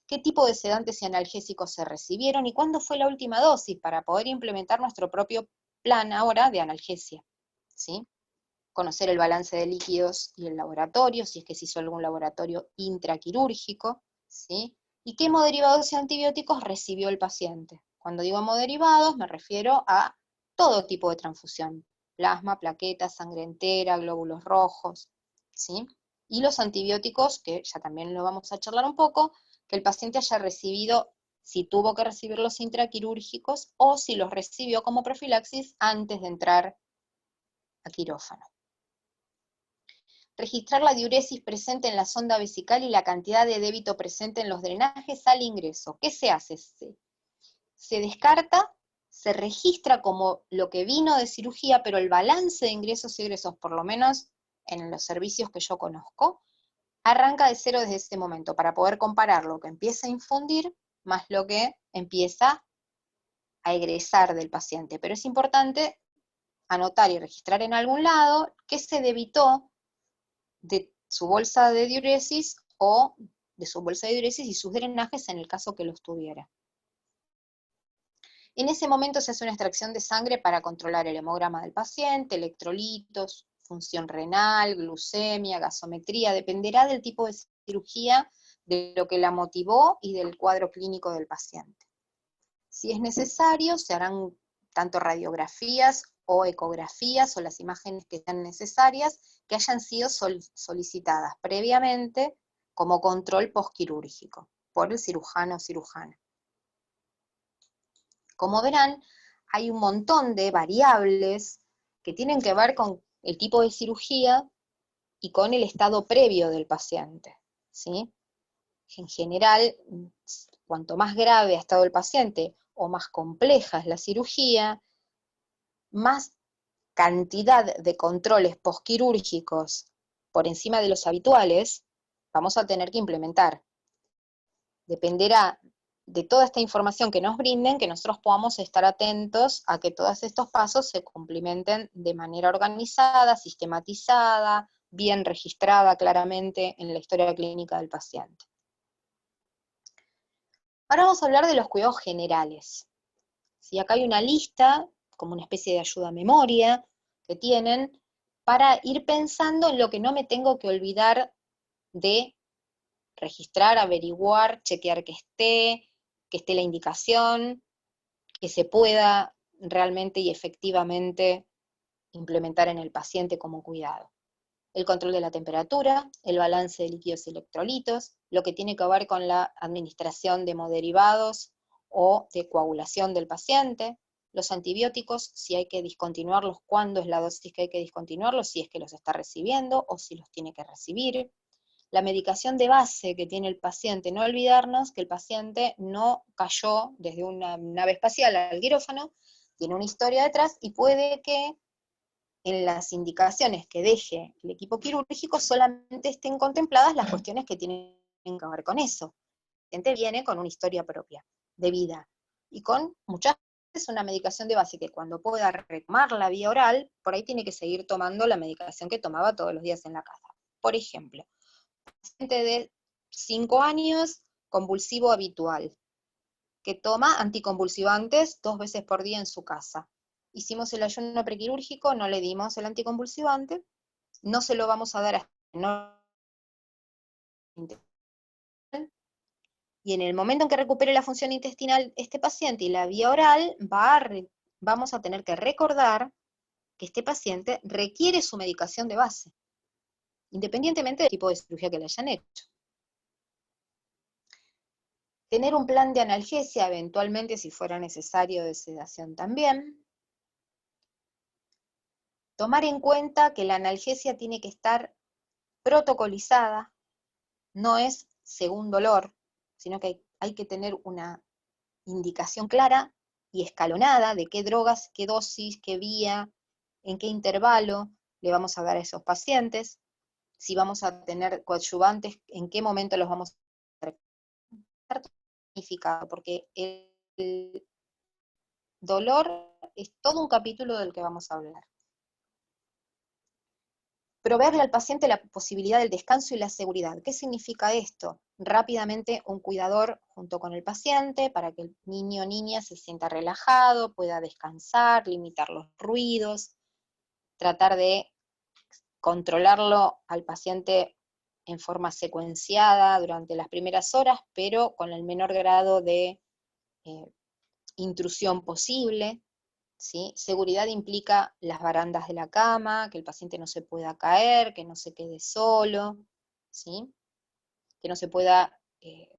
¿Qué tipo de sedantes y analgésicos se recibieron y cuándo fue la última dosis para poder implementar nuestro propio plan ahora de analgesia? ¿Sí? Conocer el balance de líquidos y el laboratorio, si es que se hizo algún laboratorio intraquirúrgico, ¿sí? Y qué hemoderivados y antibióticos recibió el paciente. Cuando digo hemoderivados me refiero a todo tipo de transfusión, plasma, plaquetas, sangre entera, glóbulos rojos, ¿sí? Y los antibióticos, que ya también lo vamos a charlar un poco, que el paciente haya recibido, si tuvo que recibir los intraquirúrgicos, o si los recibió como profilaxis antes de entrar a quirófano. registrar la diuresis presente en la sonda vesical y la cantidad de débito presente en los drenajes al ingreso. ¿Qué se hace? Se descarta, se registra como lo que vino de cirugía, pero el balance de ingresos y egresos, por lo menos en los servicios que yo conozco, arranca de cero desde ese momento, para poder comparar lo que empieza a infundir más lo que empieza a egresar del paciente. Pero es importante anotar y registrar en algún lado qué se debitó de su bolsa de diuresis o de su bolsa de diuresis y sus drenajes en el caso que los tuviera. En ese momento se hace una extracción de sangre para controlar el hemograma del paciente, electrolitos, función renal, glucemia, gasometría, dependerá del tipo de cirugía, de lo que la motivó y del cuadro clínico del paciente. Si es necesario, se harán tanto radiografías o ecografías o las imágenes que sean necesarias, que hayan sido solicitadas previamente como control postquirúrgico por el cirujano o cirujana. Como verán, hay un montón de variables que tienen que ver con el tipo de cirugía y con el estado previo del paciente, ¿sí? En general, cuanto más grave ha estado el paciente o más compleja es la cirugía, más cantidad de controles postquirúrgicos por encima de los habituales vamos a tener que implementar. Dependerá de toda esta información que nos brinden, que nosotros podamos estar atentos a que todos estos pasos se cumplimenten de manera organizada, sistematizada, bien registrada claramente en la historia clínica del paciente. Ahora vamos a hablar de los cuidados generales. ¿Sí? Acá hay una lista, como una especie de ayuda a memoria, que tienen para ir pensando en lo que no me tengo que olvidar de registrar, averiguar, chequear que esté la indicación, que se pueda realmente y efectivamente implementar en el paciente como cuidado. El control de la temperatura, el balance de líquidos y electrolitos, lo que tiene que ver con la administración de hemoderivados o de coagulación del paciente, los antibióticos, si hay que discontinuarlos, cuándo es la dosis que hay que discontinuarlos, si es que los está recibiendo o si los tiene que recibir. La medicación de base que tiene el paciente, no olvidarnos que el paciente no cayó desde una nave espacial al quirófano, tiene una historia detrás y puede que en las indicaciones que deje el equipo quirúrgico solamente estén contempladas las cuestiones que tienen que ver con eso. El paciente viene con una historia propia de vida y con muchas veces una medicación de base que cuando pueda retomar la vía oral, por ahí tiene que seguir tomando la medicación que tomaba todos los días en la casa. Por ejemplo, paciente de 5 años, convulsivo habitual, que toma anticonvulsivantes 2 veces por día en su casa. Hicimos el ayuno prequirúrgico, no le dimos el anticonvulsivante, no se lo vamos a dar hasta no. Y en el momento en que recupere la función intestinal este paciente y la vía oral, vamos a tener que recordar que este paciente requiere su medicación de base, independientemente del tipo de cirugía que le hayan hecho. Tener un plan de analgesia, eventualmente si fuera necesario de sedación también. Tomar en cuenta que la analgesia tiene que estar protocolizada, no es según dolor, sino que hay que tener una indicación clara y escalonada de qué drogas, qué dosis, qué vía, en qué intervalo le vamos a dar a esos pacientes, si vamos a tener coadyuvantes, en qué momento los vamos a tratar, porque el dolor es todo un capítulo del que vamos a hablar. Proveerle al paciente la posibilidad del descanso y la seguridad. ¿Qué significa esto? Rápidamente un cuidador junto con el paciente para que el niño o niña se sienta relajado, pueda descansar, limitar los ruidos, tratar de controlarlo al paciente en forma secuenciada durante las primeras horas, pero con el menor grado de intrusión posible. ¿Sí? Seguridad implica las barandas de la cama, que el paciente no se pueda caer, que no se quede solo, ¿sí? Que no se pueda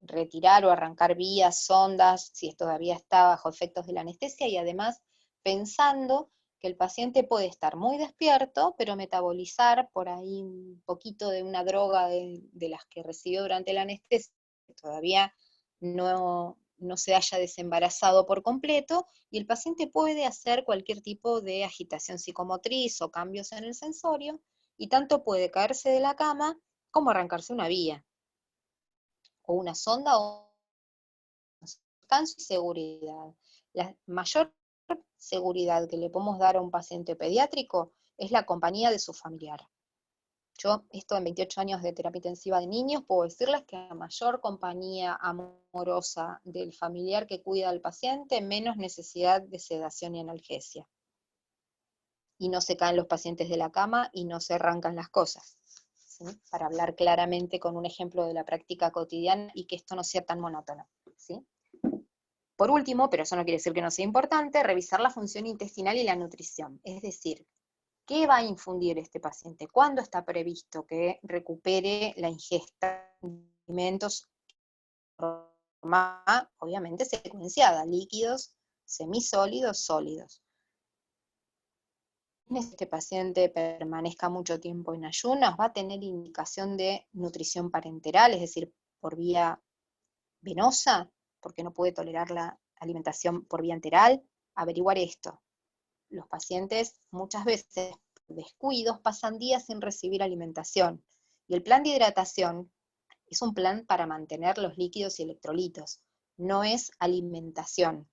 retirar o arrancar vías, sondas, si todavía está bajo efectos de la anestesia, y además pensando que el paciente puede estar muy despierto, pero metabolizar por ahí un poquito de una droga de las que recibió durante la anestesia, que todavía no se haya desembarazado por completo, y el paciente puede hacer cualquier tipo de agitación psicomotriz o cambios en el sensorio, y tanto puede caerse de la cama como arrancarse una vía, o una sonda, o descanso y seguridad. La mayor seguridad que le podemos dar a un paciente pediátrico es la compañía de su familiar. Yo, esto en 28 años de terapia intensiva de niños, puedo decirles que a mayor compañía amorosa del familiar que cuida al paciente, menos necesidad de sedación y analgesia. Y no se caen los pacientes de la cama y no se arrancan las cosas. ¿Sí? Para hablar claramente con un ejemplo de la práctica cotidiana y que esto no sea tan monótono. ¿Sí? Por último, pero eso no quiere decir que no sea importante, revisar la función intestinal y la nutrición. Es decir, ¿qué va a infundir este paciente? ¿Cuándo está previsto que recupere la ingesta de alimentos de forma, obviamente, secuenciada, líquidos, semisólidos, sólidos? Si este paciente permanezca mucho tiempo en ayunas, va a tener indicación de nutrición parenteral, es decir, por vía venosa, porque no puede tolerar la alimentación por vía enteral. Averiguar esto. Los pacientes muchas veces, por descuidos, pasan días sin recibir alimentación. Y el plan de hidratación es un plan para mantener los líquidos y electrolitos, no es alimentación.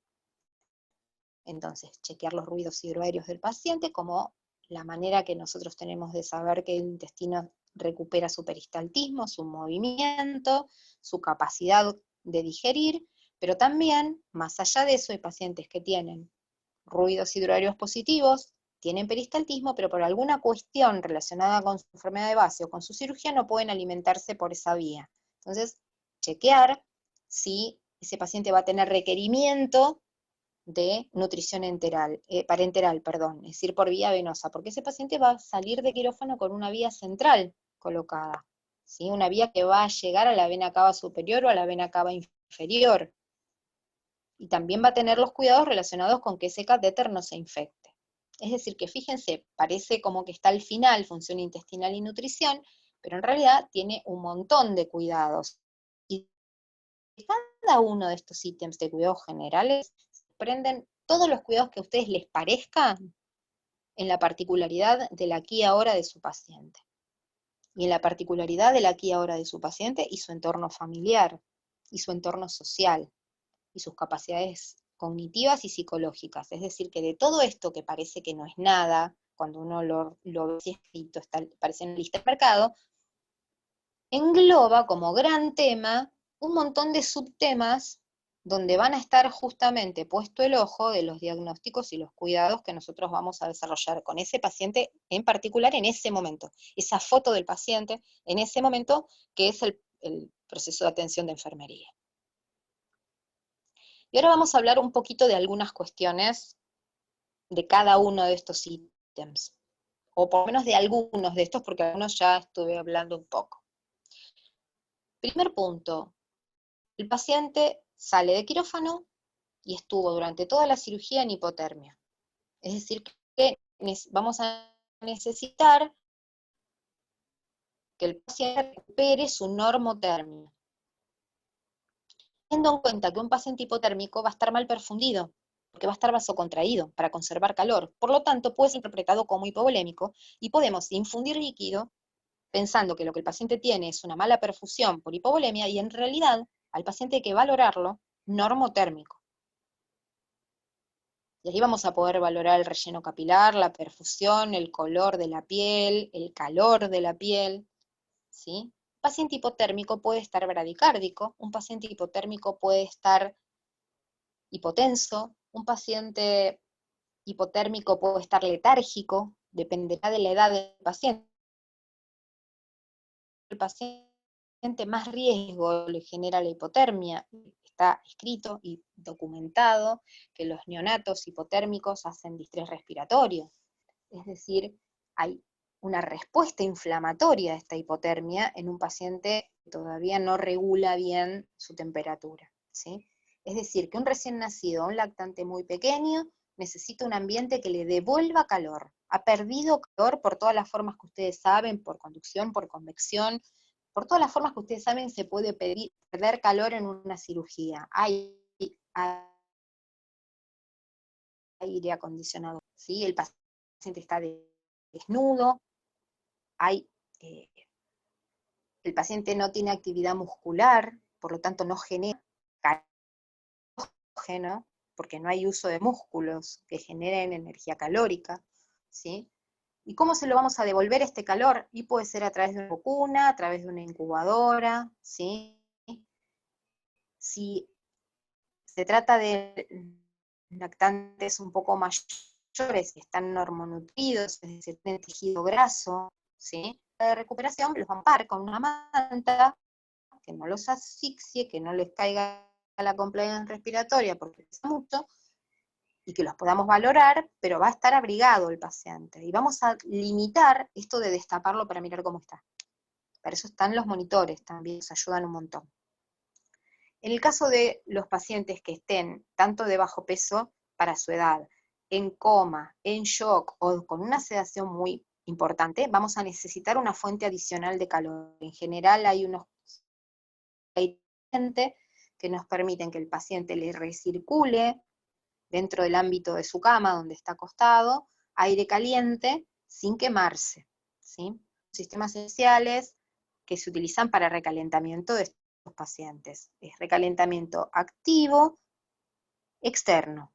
Entonces, chequear los ruidos hidroaéreos del paciente como la manera que nosotros tenemos de saber que el intestino recupera su peristaltismo, su movimiento, su capacidad de digerir, pero también, más allá de eso, hay pacientes que tienen ruidos hidroaéreos positivos, tienen peristaltismo, pero por alguna cuestión relacionada con su enfermedad de base o con su cirugía no pueden alimentarse por esa vía. Entonces, chequear si ese paciente va a tener requerimiento de nutrición parenteral, es decir, por vía venosa, porque ese paciente va a salir de quirófano con una vía central colocada, ¿sí? Una vía que va a llegar a la vena cava superior o a la vena cava inferior. Y también va a tener los cuidados relacionados con que ese catéter no se infecte. Es decir, que fíjense, parece como que está al final función intestinal y nutrición, pero en realidad tiene un montón de cuidados. Y cada uno de estos ítems de cuidados generales prenden todos los cuidados que a ustedes les parezcan en la particularidad del aquí y ahora de su paciente. Y en la particularidad del aquí y ahora de su paciente y su entorno familiar, y su entorno social, y sus capacidades cognitivas y psicológicas. Es decir, que de todo esto que parece que no es nada, cuando uno lo ve escrito, parece en lista de mercado, engloba como gran tema un montón de subtemas donde van a estar justamente puesto el ojo de los diagnósticos y los cuidados que nosotros vamos a desarrollar con ese paciente en particular en ese momento. Esa foto del paciente en ese momento que es el proceso de atención de enfermería. Y ahora vamos a hablar un poquito de algunas cuestiones de cada uno de estos ítems, o por lo menos de algunos de estos, porque algunos ya estuve hablando un poco. Primer punto, el paciente sale de quirófano y estuvo durante toda la cirugía en hipotermia. Es decir, que vamos a necesitar que el paciente recupere su normotermia. Teniendo en cuenta que un paciente hipotérmico va a estar mal perfundido, porque va a estar vasocontraído para conservar calor. Por lo tanto, puede ser interpretado como hipovolémico y podemos infundir líquido pensando que lo que el paciente tiene es una mala perfusión por hipovolemia y en realidad al paciente hay que valorarlo normotérmico. Y ahí vamos a poder valorar el relleno capilar, la perfusión, el color de la piel, el calor de la piel, ¿sí? Un paciente hipotérmico puede estar bradicárdico, un paciente hipotérmico puede estar hipotenso, un paciente hipotérmico puede estar letárgico, dependerá de la edad del paciente. El paciente más riesgo le genera la hipotermia. Está escrito y documentado que los neonatos hipotérmicos hacen distrés respiratorio. Es decir, hay una respuesta inflamatoria a esta hipotermia en un paciente que todavía no regula bien su temperatura, ¿sí? Es decir, que un recién nacido, un lactante muy pequeño, necesita un ambiente que le devuelva calor. Ha perdido calor por todas las formas que ustedes saben, por conducción, por convección, por todas las formas que ustedes saben se puede perder calor en una cirugía. Hay aire acondicionado, ¿sí? El paciente está desnudo, eh, el paciente no tiene actividad muscular, por lo tanto no genera calógeno, porque no hay uso de músculos que generen energía calórica, ¿sí? ¿Y cómo se lo vamos a devolver este calor? Y puede ser a través de una vacuna, a través de una incubadora, ¿sí? Si se trata de lactantes un poco mayores, que están normonutridos, es decir, tienen tejido graso, ¿sí? De recuperación los vamos a ampar con una manta, que no los asfixie, que no les caiga la compliance respiratoria porque pesa mucho, y que los podamos valorar, pero va a estar abrigado el paciente. Y vamos a limitar esto de destaparlo para mirar cómo está. Para eso están los monitores, también nos ayudan un montón. En el caso de los pacientes que estén tanto de bajo peso para su edad, en coma, en shock o con una sedación muy importante, vamos a necesitar una fuente adicional de calor. En general hay unos que nos permiten que el paciente le recircule dentro del ámbito de su cama, donde está acostado, aire caliente sin quemarse, ¿sí? Sistemas esenciales que se utilizan para recalentamiento de estos pacientes. Es recalentamiento activo externo.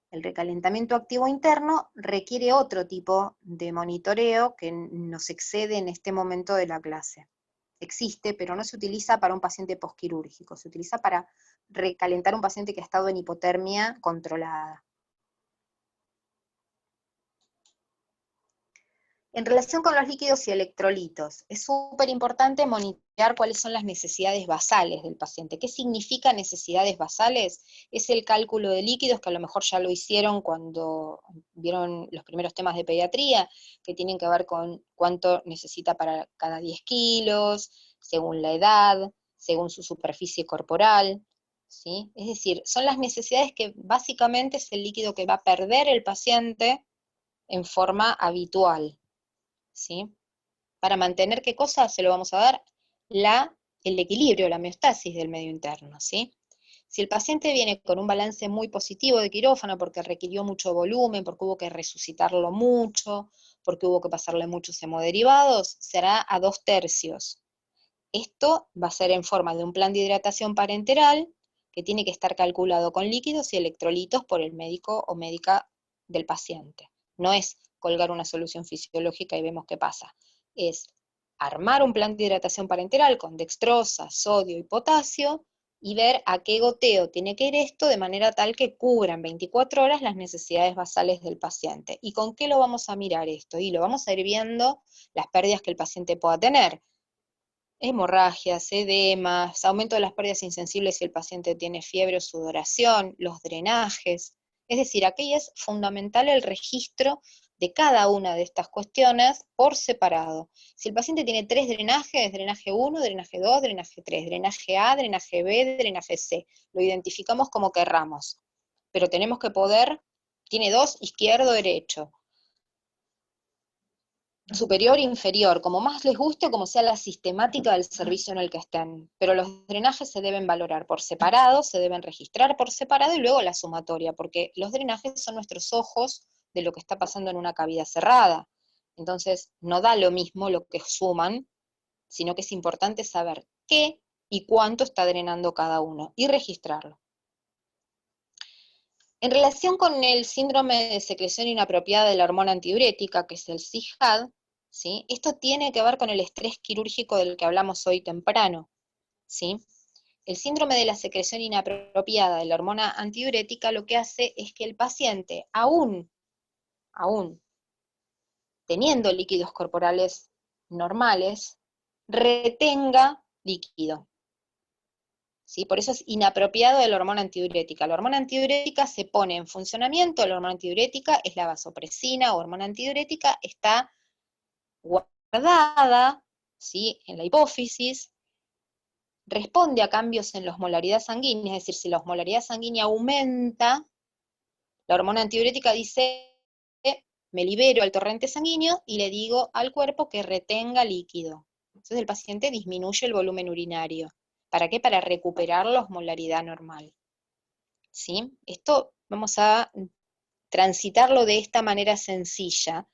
El recalentamiento activo interno requiere otro tipo de monitoreo que nos excede en este momento de la clase. Existe, pero no se utiliza para un paciente posquirúrgico, se utiliza para recalentar un paciente que ha estado en hipotermia controlada. En relación con los líquidos y electrolitos, es súper importante monitorear cuáles son las necesidades basales del paciente. ¿Qué significa necesidades basales? Es el cálculo de líquidos, que a lo mejor ya lo hicieron cuando vieron los primeros temas de pediatría, que tienen que ver con cuánto necesita para cada 10 kilos, según la edad, según su superficie corporal, ¿sí? Es decir, son las necesidades que básicamente es el líquido que va a perder el paciente en forma habitual, ¿sí? Para mantener qué cosa se lo vamos a dar el equilibrio, la homeostasis del medio interno, ¿sí? Si el paciente viene con un balance muy positivo de quirófano porque requirió mucho volumen, porque hubo que resucitarlo mucho, porque hubo que pasarle muchos hemoderivados, será a 2/3. Esto va a ser en forma de un plan de hidratación parenteral que tiene que estar calculado con líquidos y electrolitos por el médico o médica del paciente. No es colgar una solución fisiológica y vemos qué pasa. Es armar un plan de hidratación parenteral con dextrosa, sodio y potasio y ver a qué goteo tiene que ir esto de manera tal que cubra en 24 horas las necesidades basales del paciente. ¿Y con qué lo vamos a mirar esto? Y lo vamos a ir viendo las pérdidas que el paciente pueda tener. Hemorragias, edemas, aumento de las pérdidas insensibles si el paciente tiene fiebre o sudoración, los drenajes. Es decir, aquí es fundamental el registro de cada una de estas cuestiones por separado. Si el paciente tiene 3 drenajes, drenaje 1, drenaje 2, drenaje 3, drenaje A, drenaje B, drenaje C, lo identificamos como querramos, pero tenemos que poder, tiene 2, izquierdo, derecho, superior, inferior, como más les guste, como sea la sistemática del servicio en el que estén. Pero los drenajes se deben valorar por separado, se deben registrar por separado y luego la sumatoria, porque los drenajes son nuestros ojos de lo que está pasando en una cavidad cerrada. Entonces, no da lo mismo lo que suman, sino que es importante saber qué y cuánto está drenando cada uno y registrarlo. En relación con el síndrome de secreción inapropiada de la hormona antidiurética, que es el CIGAD, ¿sí? Esto tiene que ver con el estrés quirúrgico del que hablamos hoy temprano, ¿sí? El síndrome de la secreción inapropiada de la hormona antidiurética lo que hace es que el paciente, aún teniendo líquidos corporales normales, retenga líquido. ¿Sí? Por eso es inapropiado de la hormona antidiurética. La hormona antidiurética se pone en funcionamiento, la hormona antidiurética es la vasopresina o hormona antidiurética, está guardada, ¿sí? En la hipófisis, responde a cambios en la osmolaridad sanguínea, es decir, si la osmolaridad sanguínea aumenta, La hormona antidiurética dice, me libero al torrente sanguíneo y le digo al cuerpo que retenga líquido. Entonces el paciente disminuye el volumen urinario. ¿Para qué? Para recuperar la osmolaridad normal. ¿Sí? Esto vamos a transitarlo de esta manera sencilla,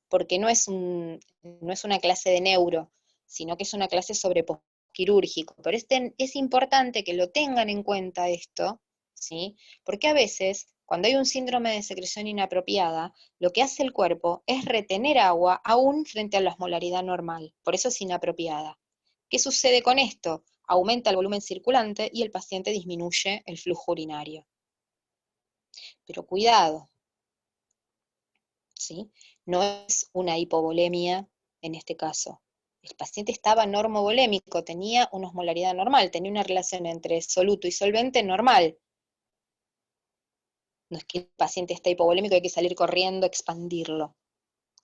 porque no es una clase de neuro, sino que es una clase sobre postquirúrgico. Pero es importante que lo tengan en cuenta esto, ¿sí? Porque a veces, cuando hay un síndrome de secreción inapropiada, lo que hace el cuerpo es retener agua aún frente a la osmolaridad normal, por eso es inapropiada. ¿Qué sucede con esto? Aumenta el volumen circulante y el paciente disminuye el flujo urinario. Pero cuidado, ¿sí? No es una hipovolemia en este caso. El paciente estaba normovolémico, tenía una osmolaridad normal, tenía una relación entre soluto y solvente normal. No es que el paciente está hipovolémico y hay que salir corriendo a expandirlo.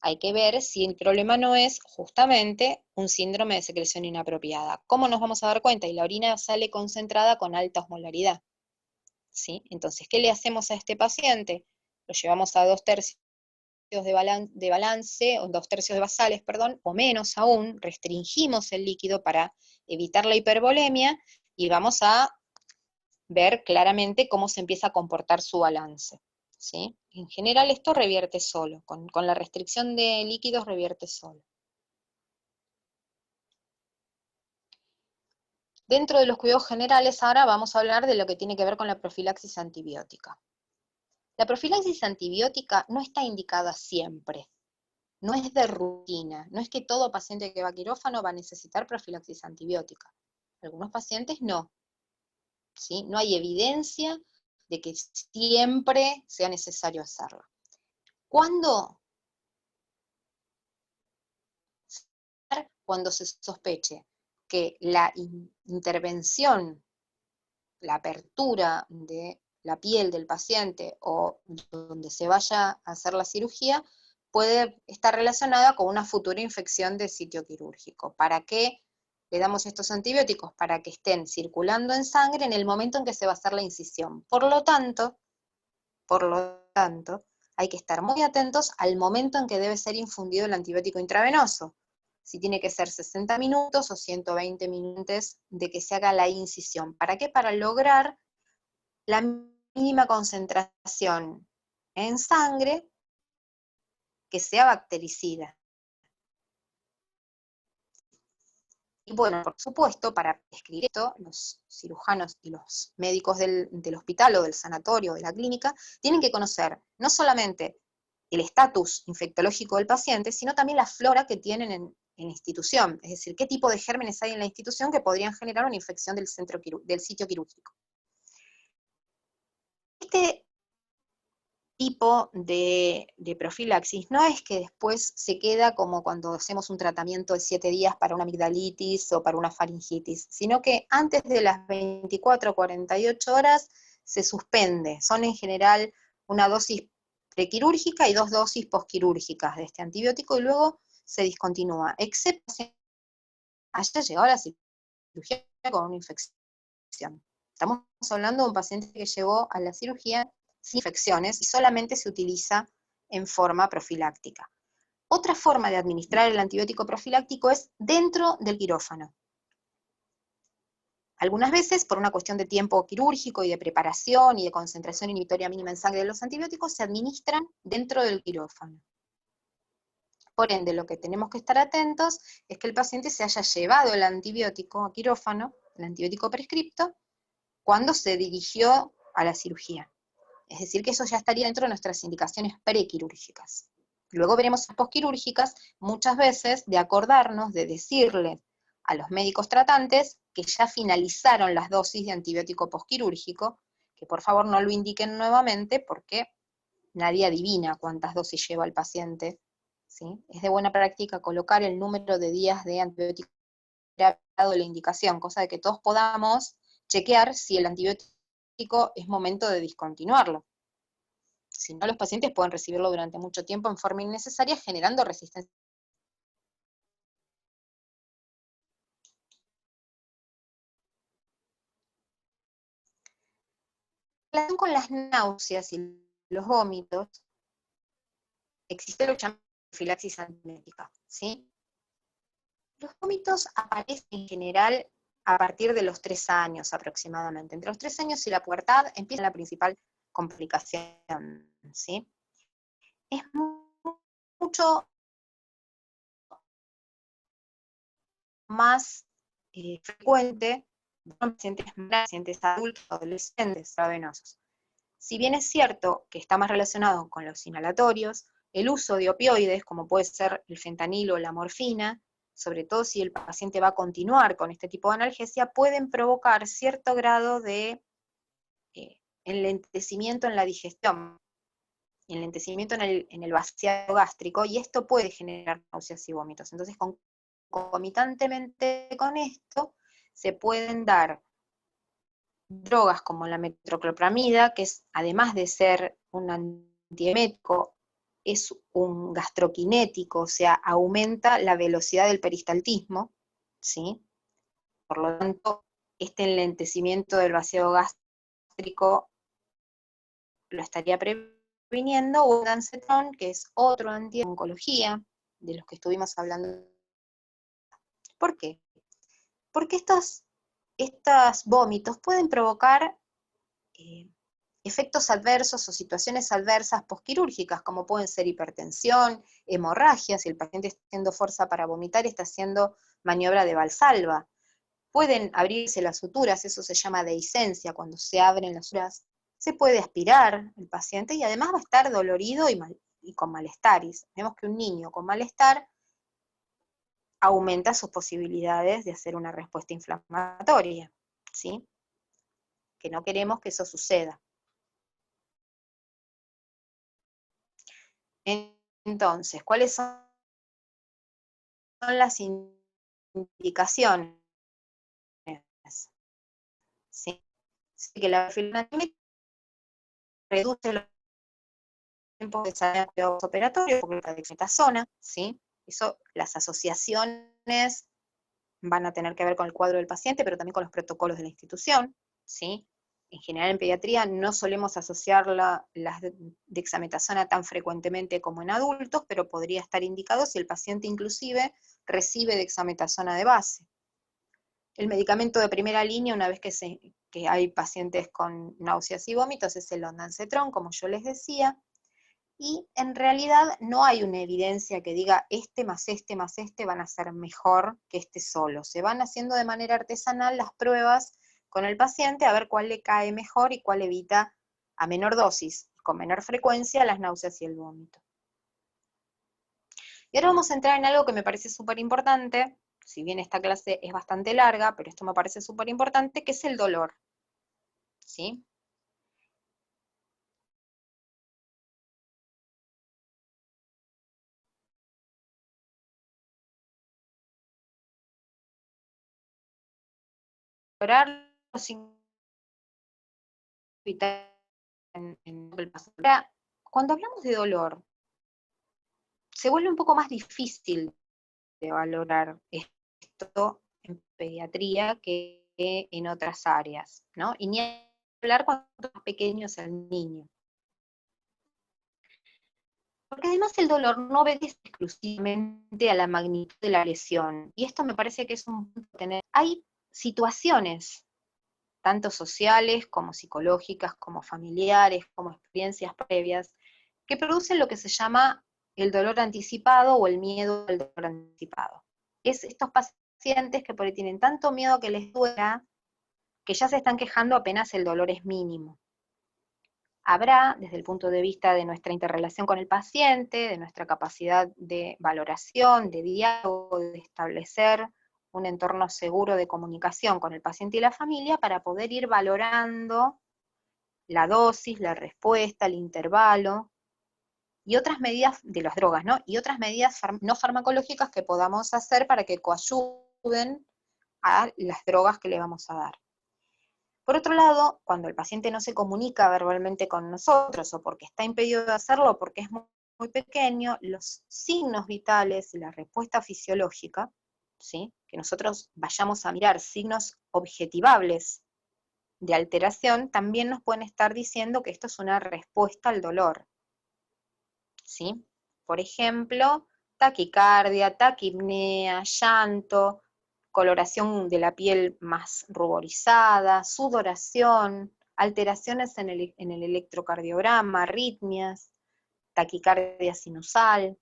Hay que ver si el problema no es justamente un síndrome de secreción inapropiada. ¿Cómo nos vamos a dar cuenta? Y la orina sale concentrada con alta osmolaridad, ¿sí? Entonces, ¿qué le hacemos a este paciente? Lo llevamos a 2/3 de balance, o 2/3 de basales, perdón, o menos aún, restringimos el líquido para evitar la hipervolemia y vamos a ver claramente cómo se empieza a comportar su balance, ¿sí? En general esto revierte solo, con la restricción de líquidos revierte solo. Dentro de los cuidados generales ahora vamos a hablar de lo que tiene que ver con la profilaxis antibiótica. La profilaxis antibiótica no está indicada siempre, no es de rutina, no es que todo paciente que va a quirófano va a necesitar profilaxis antibiótica. Algunos pacientes no, ¿sí? No hay evidencia de que siempre sea necesario hacerlo. ¿Cuándo? Cuando se sospeche que la intervención, la apertura de la piel del paciente o donde se vaya a hacer la cirugía puede estar relacionada con una futura infección de sitio quirúrgico. ¿Para qué le damos estos antibióticos? Para que estén circulando en sangre en el momento en que se va a hacer la incisión. Por lo tanto, hay que estar muy atentos al momento en que debe ser infundido el antibiótico intravenoso. Si tiene que ser 60 minutos o 120 minutos de que se haga la incisión. ¿Para qué? Para lograr la mínima concentración en sangre que sea bactericida. Y bueno, por supuesto, para prescribir esto, los cirujanos y los médicos del hospital o del sanatorio o de la clínica tienen que conocer no solamente el estatus infectológico del paciente, sino también la flora que tienen en institución, es decir, qué tipo de gérmenes hay en la institución que podrían generar una infección del sitio quirúrgico. Este tipo de profilaxis no es que después se queda como cuando hacemos un tratamiento de 7 días para una amigdalitis o para una faringitis, sino que antes de las 24 o 48 horas se suspende. Son en general una dosis prequirúrgica y 2 dosis posquirúrgicas de este antibiótico y luego se discontinúa, excepto si haya llegado a la cirugía con una infección. Estamos hablando de un paciente que llegó a la cirugía sin infecciones y solamente se utiliza en forma profiláctica. Otra forma de administrar el antibiótico profiláctico es dentro del quirófano. Algunas veces, por una cuestión de tiempo quirúrgico y de preparación y de concentración inhibitoria mínima en sangre de los antibióticos, se administran dentro del quirófano. Por ende, lo que tenemos que estar atentos es que el paciente se haya llevado el antibiótico a quirófano, el antibiótico prescripto, cuando se dirigió a la cirugía. Es decir, que eso ya estaría dentro de nuestras indicaciones prequirúrgicas. Luego veremos las posquirúrgicas, muchas veces de acordarnos, de decirle a los médicos tratantes que ya finalizaron las dosis de antibiótico posquirúrgico, que por favor no lo indiquen nuevamente porque nadie adivina cuántas dosis lleva el paciente, ¿sí? Es de buena práctica colocar el número de días de antibiótico dado la indicación, cosa de que todos podamos chequear si el antibiótico es momento de discontinuarlo. Si no, los pacientes pueden recibirlo durante mucho tiempo en forma innecesaria, generando resistencia. En relación con las náuseas y los vómitos, existe lo que se llama profilaxis antiemética, ¿sí? Los vómitos aparecen en general a partir de los 3 años aproximadamente. Entre los 3 años y la pubertad empieza la principal complicación, ¿sí? Es mucho más frecuente en pacientes adultos, adolescentes, intravenosos. Si bien es cierto que está más relacionado con los inhalatorios, el uso de opioides, como puede ser el fentanilo o la morfina, sobre todo si el paciente va a continuar con este tipo de analgesia, pueden provocar cierto grado de enlentecimiento en la digestión, enlentecimiento en el vaciado gástrico, y esto puede generar náuseas y vómitos. Entonces, concomitantemente con esto, se pueden dar drogas como la metoclopramida, que es, además de ser un antiemético, es un gastroquinético, o sea, aumenta la velocidad del peristaltismo, ¿sí? Por lo tanto, este enlentecimiento del vaciado gástrico lo estaría previniendo, o ondansetron, que es otro anti-oncología, de los que estuvimos hablando. ¿Por qué? Porque estos vómitos pueden provocar efectos adversos o situaciones adversas posquirúrgicas, como pueden ser hipertensión, hemorragia, si el paciente está haciendo fuerza para vomitar, está haciendo maniobra de Valsalva. Pueden abrirse las suturas, eso se llama dehiscencia, cuando se abren las suturas. Se puede aspirar el paciente y además va a estar dolorido y con malestar. Y vemos que un niño con malestar aumenta sus posibilidades de hacer una respuesta inflamatoria, ¿sí? Que no queremos que eso suceda. Entonces, ¿cuáles son las indicaciones? ¿Sí? Que la filonatrina reduce los tiempos de salida de operatorio por la dexametasona, ¿sí? Eso, las asociaciones van a tener que ver con el cuadro del paciente, pero también con los protocolos de la institución, ¿sí? En general en pediatría no solemos asociar la dexametasona tan frecuentemente como en adultos, pero podría estar indicado si el paciente inclusive recibe dexametasona de base. El medicamento de primera línea, una vez que hay pacientes con náuseas y vómitos, es el ondansetron, como yo les decía, y en realidad no hay una evidencia que diga este más este van a ser mejor que este solo. Se van haciendo de manera artesanal las pruebas con el paciente a ver cuál le cae mejor y cuál evita a menor dosis, con menor frecuencia, las náuseas y el vómito. Y ahora vamos a entrar en algo que me parece súper importante, si bien esta clase es bastante larga, pero esto me parece súper importante, que es el dolor, ¿sí? Valorar los en el pasado. Ahora, cuando hablamos de dolor, se vuelve un poco más difícil de valorar esto en pediatría que en otras áreas, ¿no? Y ni hablar cuando es pequeño es el niño. Porque además el dolor no obedece exclusivamente a la magnitud de la lesión. Y esto me parece que es un punto a tener. Hay situaciones, tanto sociales como psicológicas, como familiares, como experiencias previas, que producen lo que se llama el dolor anticipado o el miedo al dolor anticipado. Es estos pacientes que por ahí tienen tanto miedo que les duela, que ya se están quejando apenas el dolor es mínimo. Habrá, desde el punto de vista de nuestra interrelación con el paciente, de nuestra capacidad de valoración, de diálogo, de establecer un entorno seguro de comunicación con el paciente y la familia para poder ir valorando la dosis, la respuesta, el intervalo, y otras medidas de las drogas, ¿no? Y otras medidas no farmacológicas que podamos hacer para que coayuden a las drogas que le vamos a dar. Por otro lado, cuando el paciente no se comunica verbalmente con nosotros, o porque está impedido de hacerlo, o porque es muy pequeño, los signos vitales y la respuesta fisiológica, ¿sí? Que nosotros vayamos a mirar signos objetivables de alteración, también nos pueden estar diciendo que esto es una respuesta al dolor, ¿sí? Por ejemplo, taquicardia, taquipnea, llanto, coloración de la piel más ruborizada, sudoración, alteraciones en el electrocardiograma, arritmias, taquicardia sinusal,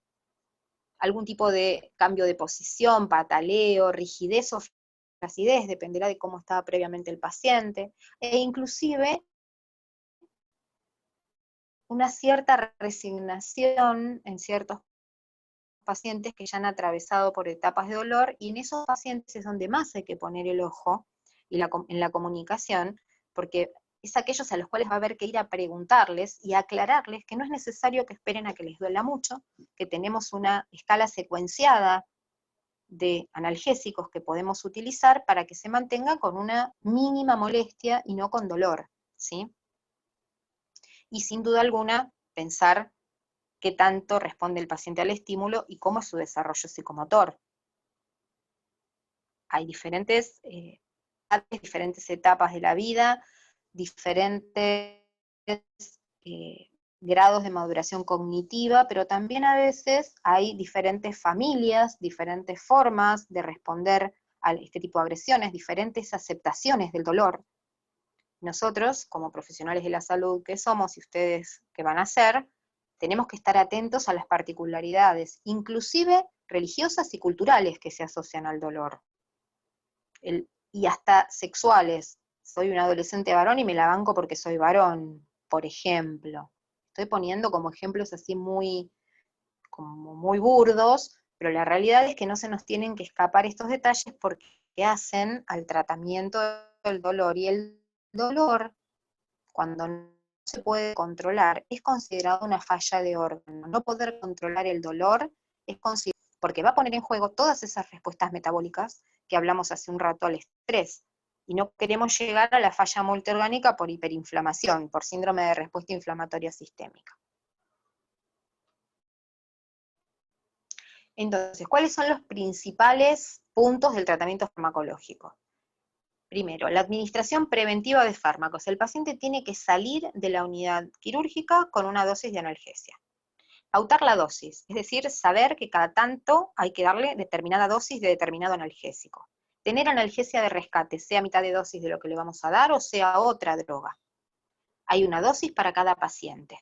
algún tipo de cambio de posición, pataleo, rigidez o flacidez, dependerá de cómo estaba previamente el paciente, e inclusive una cierta resignación en ciertos pacientes que ya han atravesado por etapas de dolor, y en esos pacientes es donde más hay que poner el ojo y en la comunicación, porque es aquellos a los cuales va a haber que ir a preguntarles y a aclararles que no es necesario que esperen a que les duela mucho, que tenemos una escala secuenciada de analgésicos que podemos utilizar para que se mantengan con una mínima molestia y no con dolor, ¿sí? Y sin duda alguna, pensar qué tanto responde el paciente al estímulo y cómo es su desarrollo psicomotor. Hay diferentes etapas de la vida, diferentes grados de maduración cognitiva, pero también a veces hay diferentes familias, diferentes formas de responder a este tipo de agresiones, diferentes aceptaciones del dolor. Nosotros, como profesionales de la salud que somos y ustedes que van a ser, tenemos que estar atentos a las particularidades, inclusive religiosas y culturales que se asocian al dolor. Y hasta sexuales. Soy un adolescente varón y me la banco porque soy varón, por ejemplo. Estoy poniendo como ejemplos así como muy burdos, pero la realidad es que no se nos tienen que escapar estos detalles porque hacen al tratamiento del dolor. Y el dolor, cuando no se puede controlar, es considerado una falla de órgano. No poder controlar el dolor es considerado, porque va a poner en juego todas esas respuestas metabólicas que hablamos hace un rato al estrés. Y no queremos llegar a la falla multiorgánica por hiperinflamación, por síndrome de respuesta inflamatoria sistémica. Entonces, ¿cuáles son los principales puntos del tratamiento farmacológico? Primero, la administración preventiva de fármacos. El paciente tiene que salir de la unidad quirúrgica con una dosis de analgesia. Pautar la dosis, es decir, saber que cada tanto hay que darle determinada dosis de determinado analgésico. Tener analgesia de rescate, sea mitad de dosis de lo que le vamos a dar o sea otra droga. Hay una dosis para cada paciente.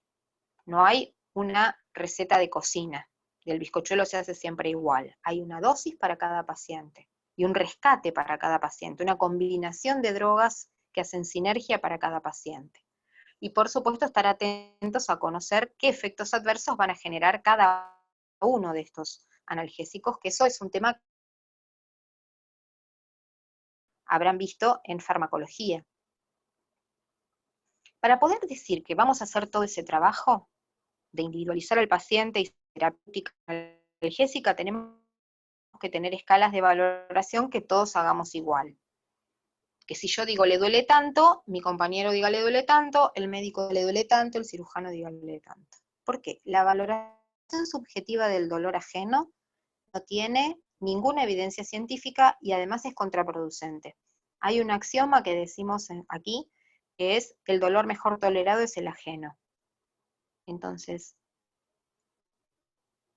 No hay una receta de cocina. El bizcochuelo se hace siempre igual. Hay una dosis para cada paciente y un rescate para cada paciente, una combinación de drogas que hacen sinergia para cada paciente. Y por supuesto estar atentos a conocer qué efectos adversos van a generar cada uno de estos analgésicos, que eso es un tema que habrán visto en farmacología. Para poder decir que vamos a hacer todo ese trabajo de individualizar al paciente y terapéutica analgésica, tenemos que tener escalas de valoración que todos hagamos igual. Que si yo digo le duele tanto, mi compañero diga le duele tanto, el médico le duele tanto, el cirujano diga le duele tanto. ¿Por qué? La valoración subjetiva del dolor ajeno no tiene ninguna evidencia científica y además es contraproducente. Hay un axioma que decimos aquí, que es que el dolor mejor tolerado es el ajeno. Entonces,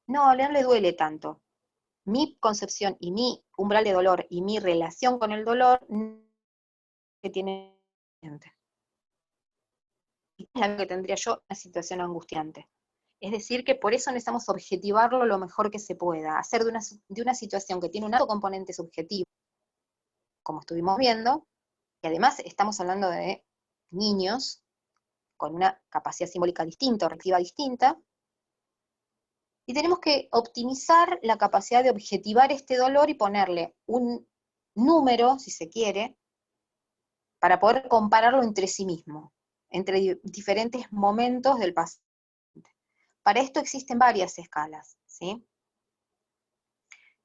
no le duele tanto. Mi concepción y mi umbral de dolor y mi relación con el dolor que tiene es la que tendría yo una situación angustiante. Es decir, que por eso necesitamos objetivarlo lo mejor que se pueda, hacer de una situación que tiene un alto componente subjetivo, como estuvimos viendo, y además estamos hablando de niños con una capacidad simbólica distinta, o reactiva distinta, y tenemos que optimizar la capacidad de objetivar este dolor y ponerle un número, si se quiere, para poder compararlo entre sí mismo, entre diferentes momentos del paciente. Para esto existen varias escalas, ¿sí?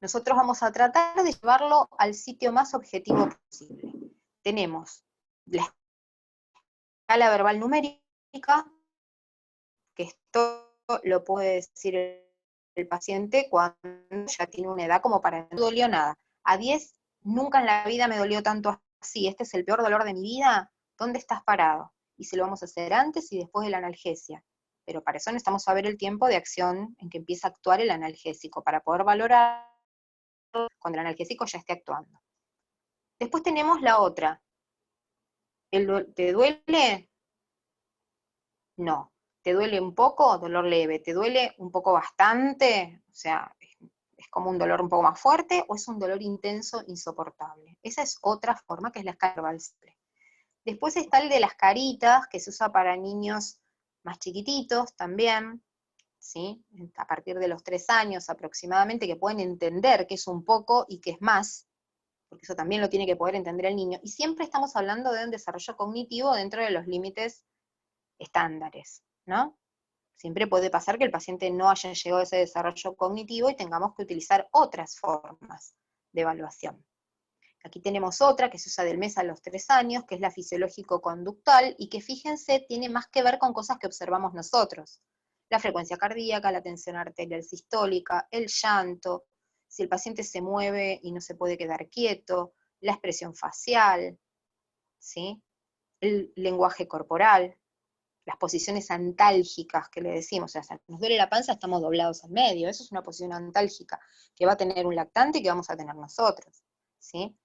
Nosotros vamos a tratar de llevarlo al sitio más objetivo posible. Tenemos la escala verbal numérica, que esto lo puede decir el paciente cuando ya tiene una edad como para no dolió nada. A 10, nunca en la vida me dolió tanto así, este es el peor dolor de mi vida, ¿Dónde estás parado? Y se lo vamos a hacer antes y después de la analgesia. Pero para eso necesitamos saber el tiempo de acción en que empieza a actuar el analgésico, para poder valorar cuando el analgésico ya esté actuando. Después tenemos la otra. ¿Te duele? No. ¿Te duele un poco? Dolor leve. ¿Te duele un poco bastante? O sea, es como un dolor un poco más fuerte, o es un dolor intenso, insoportable. Esa es otra forma, que es la escala verbal simple. Después está el de las caritas, que se usa para niños más chiquititos también, ¿sí? A partir de los 3 años aproximadamente, que pueden entender qué es un poco y qué es más, porque eso también lo tiene que poder entender el niño. Y siempre estamos hablando de un desarrollo cognitivo dentro de los límites estándares, ¿no? Siempre puede pasar que el paciente no haya llegado a ese desarrollo cognitivo y tengamos que utilizar otras formas de evaluación. Aquí tenemos otra que se usa del mes a los 3 años, que es la fisiológico-conductual, y que fíjense, tiene más que ver con cosas que observamos nosotros. La frecuencia cardíaca, la tensión arterial sistólica, el llanto, si el paciente se mueve y no se puede quedar quieto, la expresión facial, ¿sí? El lenguaje corporal, las posiciones antálgicas que le decimos, o sea, nos duele la panza, estamos doblados al medio, eso es una posición antálgica, que va a tener un lactante y que vamos a tener nosotros, ¿sí?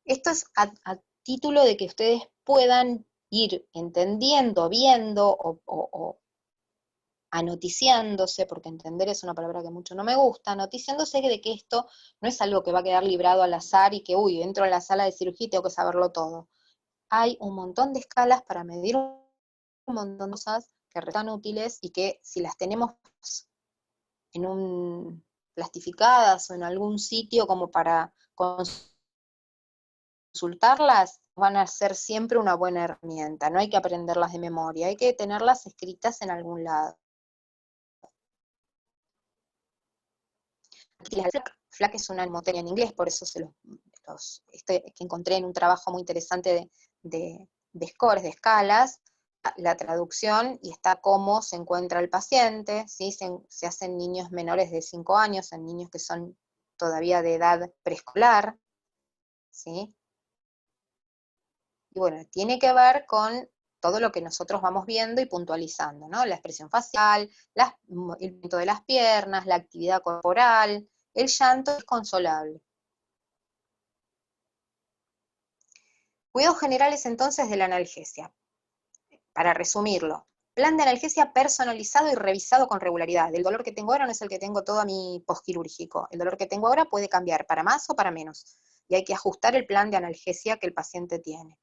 Esto es a título de que ustedes puedan ir entendiendo, viendo o anoticiándose, porque entender es una palabra que mucho no me gusta, anoticiándose de que esto no es algo que va a quedar librado al azar y que, uy, entro a la sala de cirugía y tengo que saberlo todo. Hay un montón de escalas para medir un montón de cosas que resultan útiles y que si las tenemos en plastificadas o en algún sitio como para consultarlas, van a ser siempre una buena herramienta. No hay que aprenderlas de memoria, hay que tenerlas escritas en algún lado. FLAC es una mnemotécnica en inglés, por eso que encontré en un trabajo muy interesante de scores, de escalas, la traducción, y está cómo se encuentra el paciente, ¿sí? Se hacen niños menores de 5 años, en niños que son todavía de edad preescolar, ¿sí? Y bueno, tiene que ver con todo lo que nosotros vamos viendo y puntualizando, ¿no? La expresión facial, el movimiento de las piernas, la actividad corporal, el llanto es consolable. Cuidados generales entonces de la analgesia. Para resumirlo, plan de analgesia personalizado y revisado con regularidad. El dolor que tengo ahora no es el que tengo todo a mi postquirúrgico. El dolor que tengo ahora puede cambiar para más o para menos. Y hay que ajustar el plan de analgesia que el paciente tiene.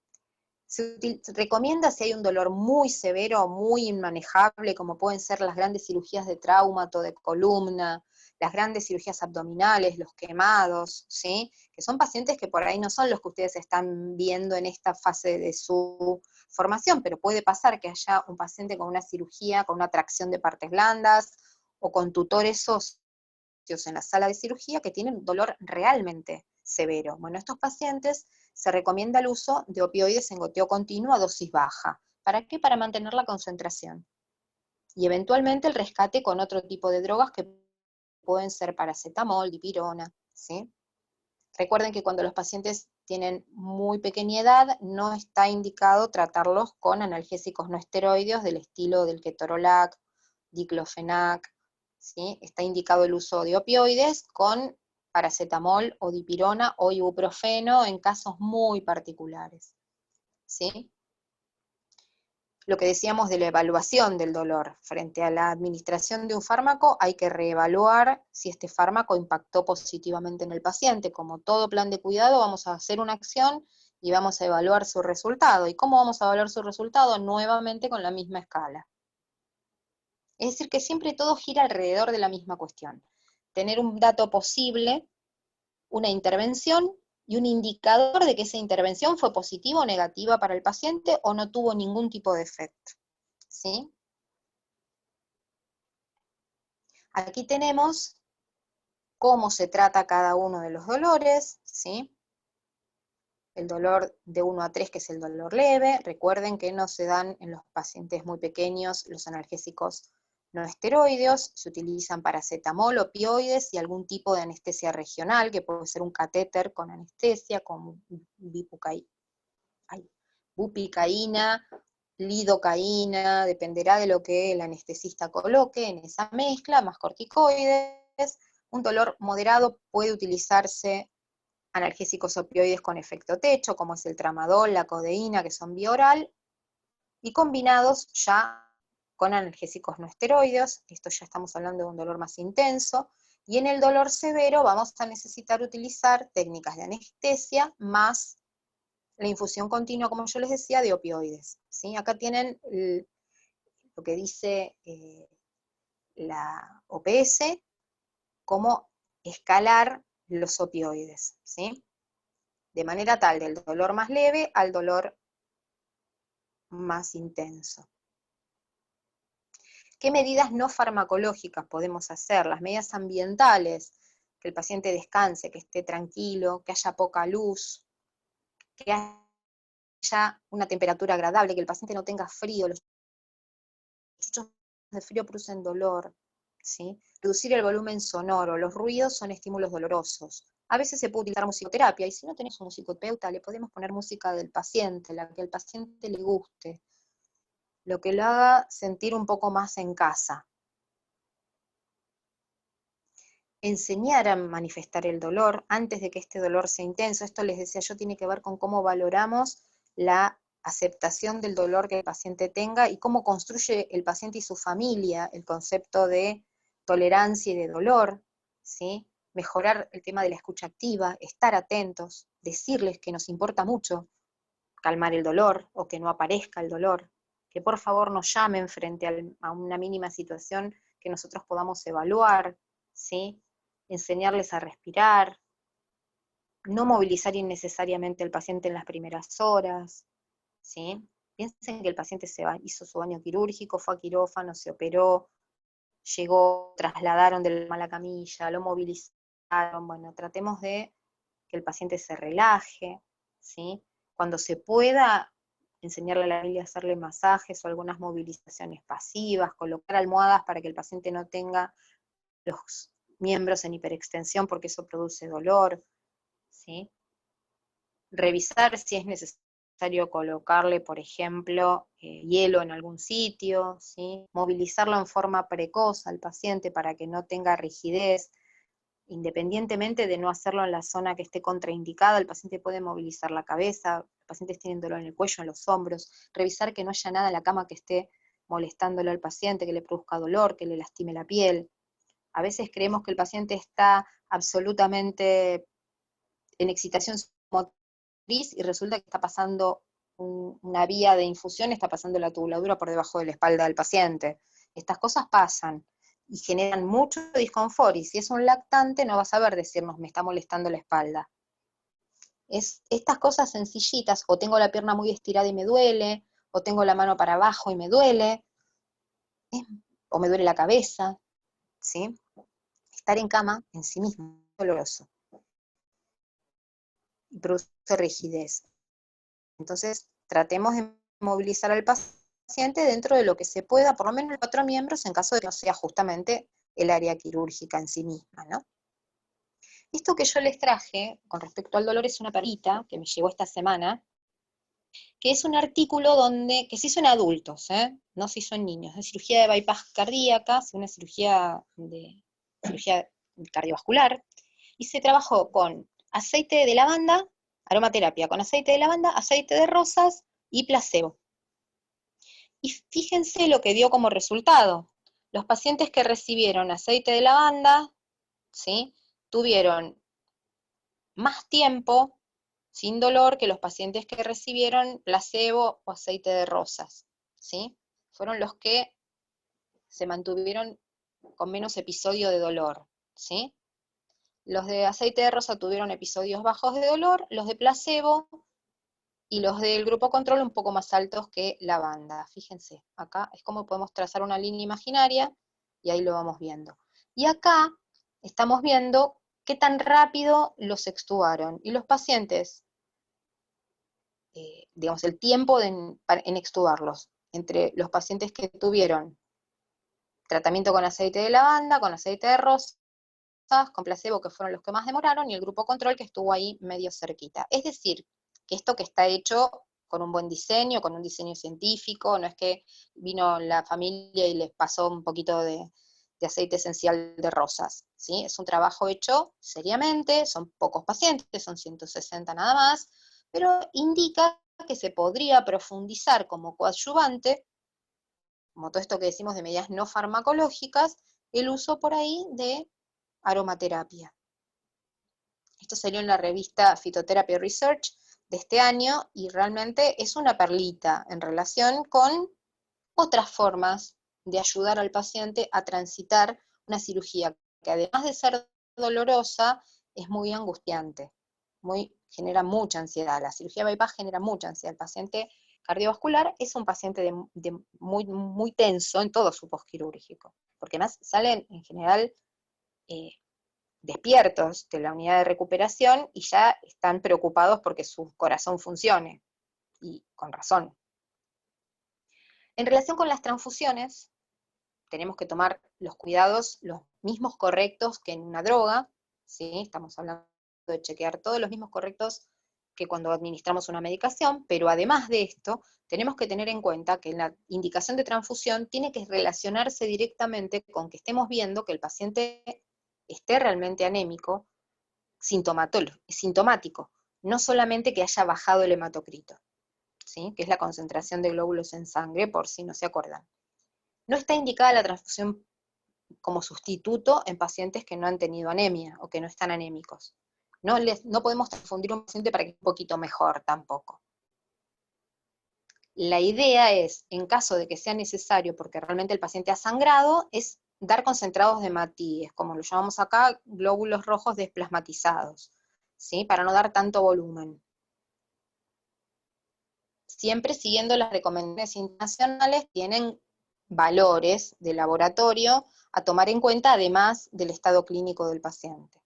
Se recomienda si hay un dolor muy severo, muy inmanejable, como pueden ser las grandes cirugías de traumato, de columna, las grandes cirugías abdominales, los quemados, ¿sí? Que son pacientes que por ahí no son los que ustedes están viendo en esta fase de su formación, pero puede pasar que haya un paciente con una cirugía, con una tracción de partes blandas, o con tutores óseos en la sala de cirugía que tienen dolor realmente severo. Bueno, estos pacientes se recomienda el uso de opioides en goteo continuo a dosis baja. ¿Para qué? Para mantener la concentración. Y eventualmente el rescate con otro tipo de drogas que pueden ser paracetamol, dipirona, ¿sí? Recuerden que cuando los pacientes tienen muy pequeña edad, no está indicado tratarlos con analgésicos no esteroideos del estilo del ketorolac, diclofenac, ¿sí? Está indicado el uso de opioides con paracetamol o dipirona o ibuprofeno en casos muy particulares, ¿sí? Lo que decíamos de la evaluación del dolor, frente a la administración de un fármaco, hay que reevaluar si este fármaco impactó positivamente en el paciente. Como todo plan de cuidado, vamos a hacer una acción y vamos a evaluar su resultado. ¿Y cómo vamos a evaluar su resultado? Nuevamente con la misma escala. Es decir, que siempre todo gira alrededor de la misma cuestión. Tener un dato posible, una intervención y un indicador de que esa intervención fue positiva o negativa para el paciente o no tuvo ningún tipo de efecto, ¿sí? Aquí tenemos cómo se trata cada uno de los dolores, ¿sí? El dolor de 1 a 3, que es el dolor leve. Recuerden que no se dan en los pacientes muy pequeños los analgésicos no esteroideos, se utilizan paracetamol, opioides y algún tipo de anestesia regional, que puede ser un catéter con anestesia, con bupivacaína, bupicaína, lidocaína, dependerá de lo que el anestesista coloque en esa mezcla, más corticoides. Un dolor moderado puede utilizarse analgésicos opioides con efecto techo, como es el tramadol, la codeína, que son vía oral, y combinados ya con analgésicos no esteroides. Esto ya estamos hablando de un dolor más intenso, y en el dolor severo vamos a necesitar utilizar técnicas de anestesia más la infusión continua, como yo les decía, de opioides, ¿sí? Acá tienen lo que dice la OPS, cómo escalar los opioides, ¿sí? De manera tal, del dolor más leve al dolor más intenso. ¿Qué medidas no farmacológicas podemos hacer? Las medidas ambientales, que el paciente descanse, que esté tranquilo, que haya poca luz, que haya una temperatura agradable, que el paciente no tenga frío, los chuchos de frío producen dolor, ¿sí? Reducir el volumen sonoro, los ruidos son estímulos dolorosos. A veces se puede utilizar musicoterapia, y si no tenés un musicoterapeuta, le podemos poner música del paciente, la que al paciente le guste, lo que lo haga sentir un poco más en casa. Enseñar a manifestar el dolor antes de que este dolor sea intenso. Esto les decía yo, tiene que ver con cómo valoramos la aceptación del dolor que el paciente tenga y cómo construye el paciente y su familia el concepto de tolerancia y de dolor, ¿sí? Mejorar el tema de la escucha activa, estar atentos, decirles que nos importa mucho calmar el dolor o que no aparezca el dolor, que por favor nos llamen frente a una mínima situación que nosotros podamos evaluar, ¿sí? Enseñarles a respirar, no movilizar innecesariamente al paciente en las primeras horas, ¿sí? Piensen que el paciente hizo su baño quirúrgico, fue a quirófano, se operó, llegó, trasladaron de la camilla, lo movilizaron. Bueno, tratemos de que el paciente se relaje, ¿sí? Cuando se pueda, enseñarle a la familia a hacerle masajes o algunas movilizaciones pasivas, colocar almohadas para que el paciente no tenga los miembros en hiperextensión porque eso produce dolor, ¿sí? Revisar si es necesario colocarle, por ejemplo, hielo en algún sitio, ¿sí? Movilizarlo en forma precoz al paciente para que no tenga rigidez, independientemente de no hacerlo en la zona que esté contraindicada. El paciente puede movilizar la cabeza, los pacientes tienen dolor en el cuello, en los hombros, revisar que no haya nada en la cama que esté molestándolo al paciente, que le produzca dolor, que le lastime la piel. A veces creemos que el paciente está absolutamente en excitación motriz y resulta que está pasando una vía de infusión, está pasando la tubuladura por debajo de la espalda del paciente. Estas cosas pasan y generan mucho disconfort, y si es un lactante no va a saber decirnos me está molestando la espalda. Es estas cosas sencillitas, o tengo la pierna muy estirada y me duele, o tengo la mano para abajo y me duele, o me duele la cabeza, ¿sí? Estar en cama en sí mismo es doloroso y produce rigidez. Entonces, tratemos de movilizar al paciente dentro de lo que se pueda, por lo menos 4 miembros, en caso de que no sea justamente el área quirúrgica en sí misma, ¿no? Esto que yo les traje con respecto al dolor es una perita que me llegó esta semana, que es un artículo que se hizo en adultos, no se hizo en niños, de cirugía de bypass cardíaca, una cirugía cardiovascular, y se trabajó con aceite de lavanda, aromaterapia con aceite de lavanda, aceite de rosas y placebo. Y fíjense lo que dio como resultado. Los pacientes que recibieron aceite de lavanda, ¿sí?, tuvieron más tiempo sin dolor que los pacientes que recibieron placebo o aceite de rosas, ¿sí? Fueron los que se mantuvieron con menos episodio de dolor, ¿sí? Los de aceite de rosa tuvieron episodios bajos de dolor, los de placebo y los del grupo control un poco más altos que lavanda. Fíjense, acá es como podemos trazar una línea imaginaria y ahí lo vamos viendo. Y acá estamos viendo qué tan rápido los extubaron. Y los pacientes, digamos, el tiempo en extubarlos, entre los pacientes que tuvieron tratamiento con aceite de lavanda, con aceite de rosas, con placebo, que fueron los que más demoraron, y el grupo control que estuvo ahí medio cerquita. Es decir, que esto que está hecho con un buen diseño, con un diseño científico, no es que vino la familia y les pasó un poquito de aceite esencial de rosas, ¿sí? Es un trabajo hecho seriamente, son pocos pacientes, son 160 nada más, pero indica que se podría profundizar como coadyuvante, como todo esto que decimos de medidas no farmacológicas, el uso por ahí de aromaterapia. Esto salió en la revista Phytotherapy Research de este año y realmente es una perlita en relación con otras formas de ayudar al paciente a transitar una cirugía que además de ser dolorosa, es muy angustiante, genera mucha ansiedad. La cirugía bypass genera mucha ansiedad. El paciente cardiovascular es un paciente muy tenso en todo su postquirúrgico, porque además salen en general despiertos de la unidad de recuperación y ya están preocupados porque su corazón funcione, y con razón. En relación con las transfusiones, tenemos que tomar los cuidados, los mismos correctos que en una droga, ¿sí? Estamos hablando de chequear todos los mismos correctos que cuando administramos una medicación, pero además de esto, tenemos que tener en cuenta que la indicación de transfusión tiene que relacionarse directamente con que estemos viendo que el paciente esté realmente anémico, sintomático, no solamente que haya bajado el hematocrito, ¿sí? Que es la concentración de glóbulos en sangre, por si no se acuerdan. No está indicada la transfusión como sustituto en pacientes que no han tenido anemia o que no están anémicos. No podemos transfundir un paciente para que esté un poquito mejor tampoco. La idea es, en caso de que sea necesario, porque realmente el paciente ha sangrado, es dar concentrados de hematíes, como lo llamamos acá, glóbulos rojos desplasmatizados, ¿sí? Para no dar tanto volumen. Siempre siguiendo las recomendaciones internacionales, tienen valores de laboratorio a tomar en cuenta, además del estado clínico del paciente.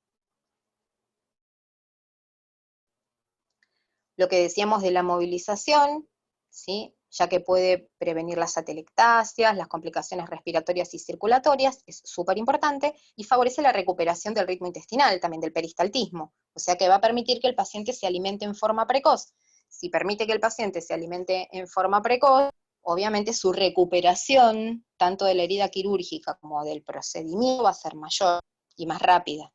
Lo que decíamos de la movilización, ¿sí? Ya que puede prevenir las atelectasias, las complicaciones respiratorias y circulatorias, es súper importante, y favorece la recuperación del ritmo intestinal, también del peristaltismo, o sea que va a permitir que el paciente se alimente en forma precoz. Si permite que el paciente se alimente en forma precoz, obviamente su recuperación, tanto de la herida quirúrgica como del procedimiento, va a ser mayor y más rápida.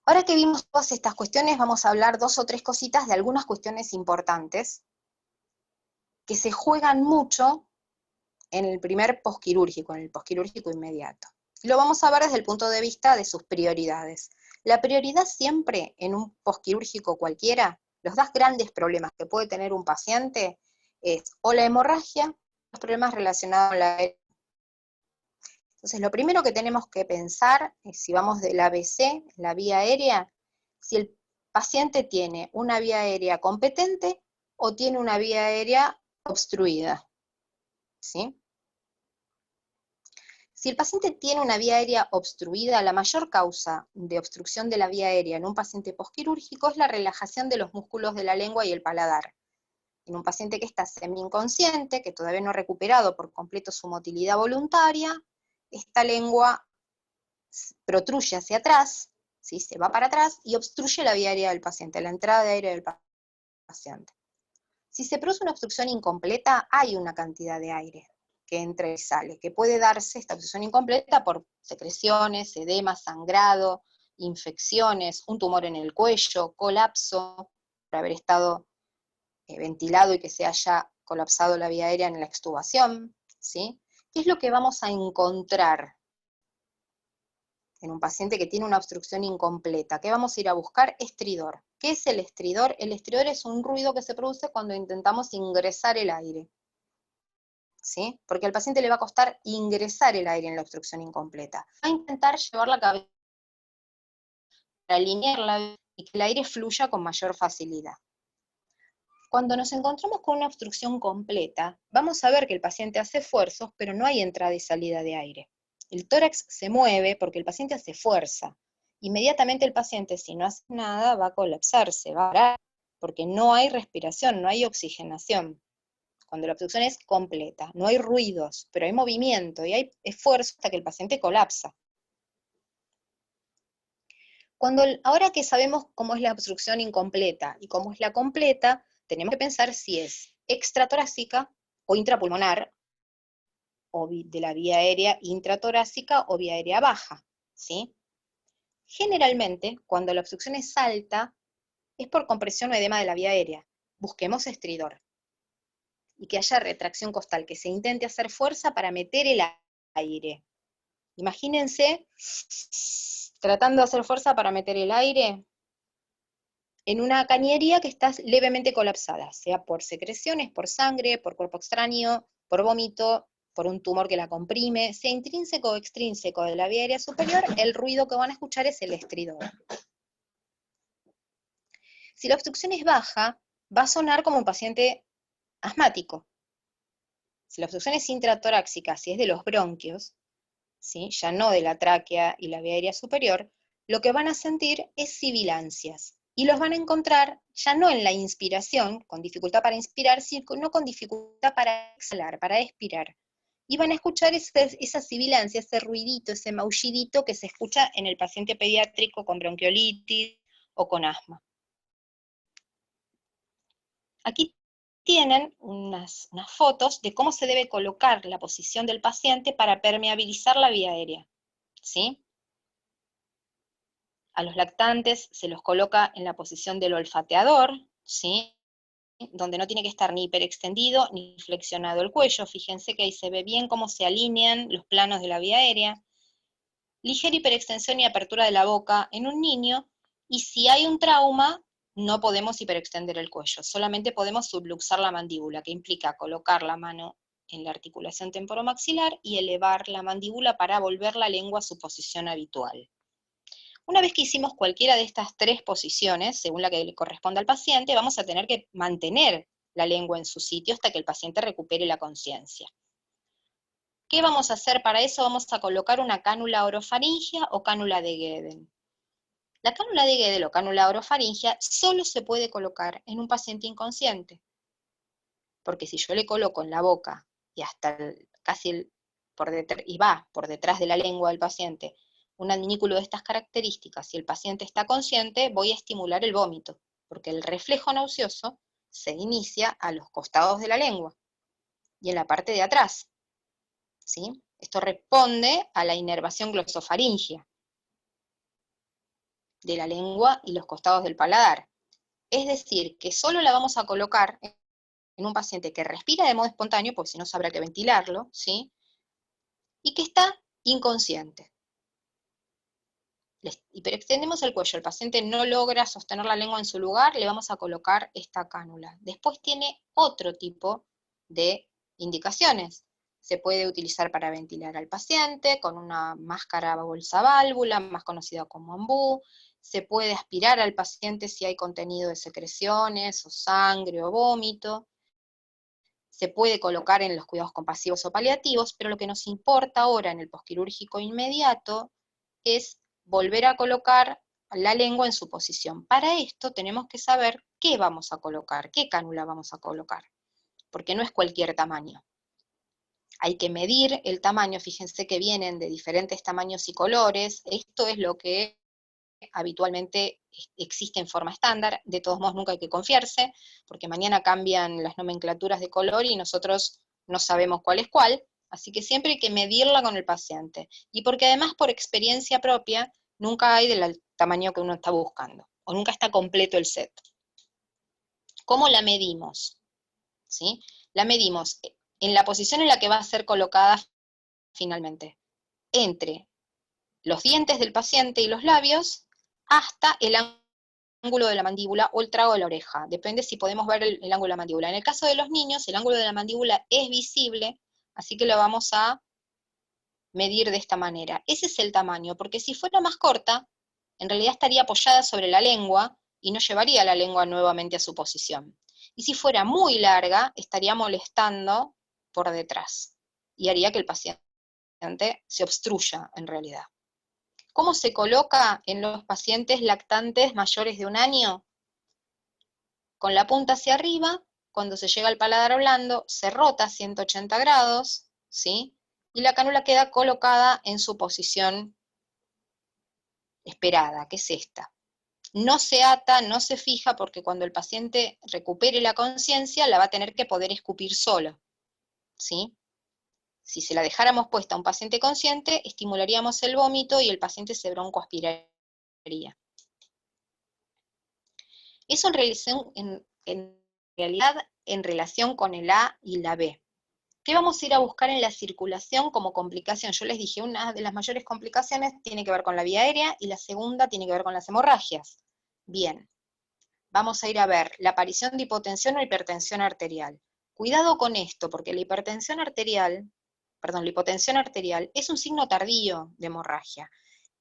Ahora que vimos todas estas cuestiones, vamos a hablar 2 o 3 cositas de algunas cuestiones importantes que se juegan mucho en el primer posquirúrgico, en el posquirúrgico inmediato. Lo vamos a ver desde el punto de vista de sus prioridades. La prioridad siempre en un posquirúrgico cualquiera, los 2 grandes problemas que puede tener un paciente es o la hemorragia, los problemas relacionados con la. Entonces, lo primero que tenemos que pensar es, si vamos del ABC, la vía aérea, si el paciente tiene una vía aérea competente o tiene una vía aérea obstruida, ¿sí? Si el paciente tiene una vía aérea obstruida, la mayor causa de obstrucción de la vía aérea en un paciente posquirúrgico es la relajación de los músculos de la lengua y el paladar. En un paciente que está semi-inconsciente, que todavía no ha recuperado por completo su motilidad voluntaria, esta lengua protruye hacia atrás, ¿sí? Se va para atrás y obstruye la vía aérea del paciente, la entrada de aire del paciente. Si se produce una obstrucción incompleta, hay una cantidad de aire que entra y sale, que puede darse esta obstrucción incompleta por secreciones, edema, sangrado, infecciones, un tumor en el cuello, colapso, por haber estado ventilado y que se haya colapsado la vía aérea en la extubación, ¿sí? ¿Qué es lo que vamos a encontrar en un paciente que tiene una obstrucción incompleta? ¿Qué vamos a ir a buscar? Estridor. ¿Qué es el estridor? El estridor es un ruido que se produce cuando intentamos ingresar el aire, ¿sí? Porque al paciente le va a costar ingresar el aire en la obstrucción incompleta. Va a intentar llevar la cabeza para alinearla y que el aire fluya con mayor facilidad. Cuando nos encontramos con una obstrucción completa, vamos a ver que el paciente hace esfuerzos, pero no hay entrada y salida de aire. El tórax se mueve porque el paciente hace fuerza. Inmediatamente el paciente, si no hace nada, va a colapsarse, va a parar, porque no hay respiración, no hay oxigenación. Cuando la obstrucción es completa, no hay ruidos, pero hay movimiento y hay esfuerzo hasta que el paciente colapsa. Ahora que sabemos cómo es la obstrucción incompleta y cómo es la completa, tenemos que pensar si es extratorácica o intrapulmonar, o de la vía aérea intratorácica o vía aérea baja, ¿sí? Generalmente, cuando la obstrucción es alta, es por compresión o edema de la vía aérea. Busquemos estridor. Y que haya retracción costal, que se intente hacer fuerza para meter el aire. Imagínense tratando de hacer fuerza para meter el aire en una cañería que está levemente colapsada, sea por secreciones, por sangre, por cuerpo extraño, por vómito, por un tumor que la comprime, sea intrínseco o extrínseco de la vía aérea superior, el ruido que van a escuchar es el estridor. Si la obstrucción es baja, va a sonar como un paciente asmático. Si la obstrucción es intratorácica, si es de los bronquios, ¿sí?, ya no de la tráquea y la vía aérea superior, lo que van a sentir es sibilancias. Y los van a encontrar ya no en la inspiración, con dificultad para inspirar, sino con dificultad para exhalar, para expirar. Y van a escuchar esa sibilancia, ese ruidito, ese maullidito que se escucha en el paciente pediátrico con bronquiolitis o con asma. Aquí tienen unas fotos de cómo se debe colocar la posición del paciente para permeabilizar la vía aérea, ¿sí? A los lactantes se los coloca en la posición del olfateador, ¿sí?, donde no tiene que estar ni hiperextendido ni flexionado el cuello. Fíjense que ahí se ve bien cómo se alinean los planos de la vía aérea. Ligera hiperextensión y apertura de la boca en un niño, y si hay un trauma, no podemos hiperextender el cuello, solamente podemos subluxar la mandíbula, que implica colocar la mano en la articulación temporomaxilar y elevar la mandíbula para volver la lengua a su posición habitual. Una vez que hicimos cualquiera de estas tres posiciones, según la que le corresponda al paciente, vamos a tener que mantener la lengua en su sitio hasta que el paciente recupere la conciencia. ¿Qué vamos a hacer para eso? Vamos a colocar una cánula orofaringia o cánula de Gueden. La cánula de Gueden o cánula orofaringia solo se puede colocar en un paciente inconsciente, porque si yo le coloco en la boca y hasta y va por detrás de la lengua del paciente un adminículo de estas características, si el paciente está consciente, voy a estimular el vómito, porque el reflejo nauseoso se inicia a los costados de la lengua y en la parte de atrás, ¿sí? Esto responde a la inervación glosofaringia de la lengua y los costados del paladar. Es decir, que solo la vamos a colocar en un paciente que respira de modo espontáneo, porque si no habrá que ventilarlo, ¿sí?, y que está inconsciente. Hiperextendemos el cuello, el paciente no logra sostener la lengua en su lugar, le vamos a colocar esta cánula. Después tiene otro tipo de indicaciones. Se puede utilizar para ventilar al paciente con una máscara bolsa válvula, más conocida como ambú. Se puede aspirar al paciente si hay contenido de secreciones, o sangre, o vómito. Se puede colocar en los cuidados compasivos o paliativos, pero lo que nos importa ahora en el posquirúrgico inmediato es volver a colocar la lengua en su posición. Para esto tenemos que saber qué vamos a colocar, qué cánula vamos a colocar, porque no es cualquier tamaño. Hay que medir el tamaño, fíjense que vienen de diferentes tamaños y colores, esto es lo que habitualmente existe en forma estándar, de todos modos nunca hay que confiarse, porque mañana cambian las nomenclaturas de color y nosotros no sabemos cuál es cuál, así que siempre hay que medirla con el paciente, y porque además por experiencia propia, nunca hay del tamaño que uno está buscando, o nunca está completo el set. ¿Cómo la medimos? ¿Sí? La medimos en la posición en la que va a ser colocada finalmente, entre los dientes del paciente y los labios, hasta el ángulo de la mandíbula o el trago de la oreja, depende si podemos ver el ángulo de la mandíbula. En el caso de los niños, el ángulo de la mandíbula es visible, así que lo vamos a medir de esta manera. Ese es el tamaño, porque si fuera más corta, en realidad estaría apoyada sobre la lengua y no llevaría la lengua nuevamente a su posición. Y si fuera muy larga, estaría molestando por detrás y haría que el paciente se obstruya en realidad. ¿Cómo se coloca en los pacientes lactantes mayores de 1 año? Con la punta hacia arriba, cuando se llega al paladar blando, se rota 180 grados, ¿sí?, y la cánula queda colocada en su posición esperada, que es esta. No se ata, no se fija, porque cuando el paciente recupere la conciencia, la va a tener que poder escupir solo, ¿sí? Si se la dejáramos puesta a un paciente consciente, estimularíamos el vómito y el paciente se broncoaspiraría. Eso en realidad en relación con el A y la B. ¿Qué vamos a ir a buscar en la circulación como complicación? Yo les dije, una de las mayores complicaciones tiene que ver con la vía aérea y la segunda tiene que ver con las hemorragias. Bien, vamos a ir a ver la aparición de hipotensión o hipertensión arterial. Cuidado con esto, porque la hipertensión arterial, la hipotensión arterial es un signo tardío de hemorragia.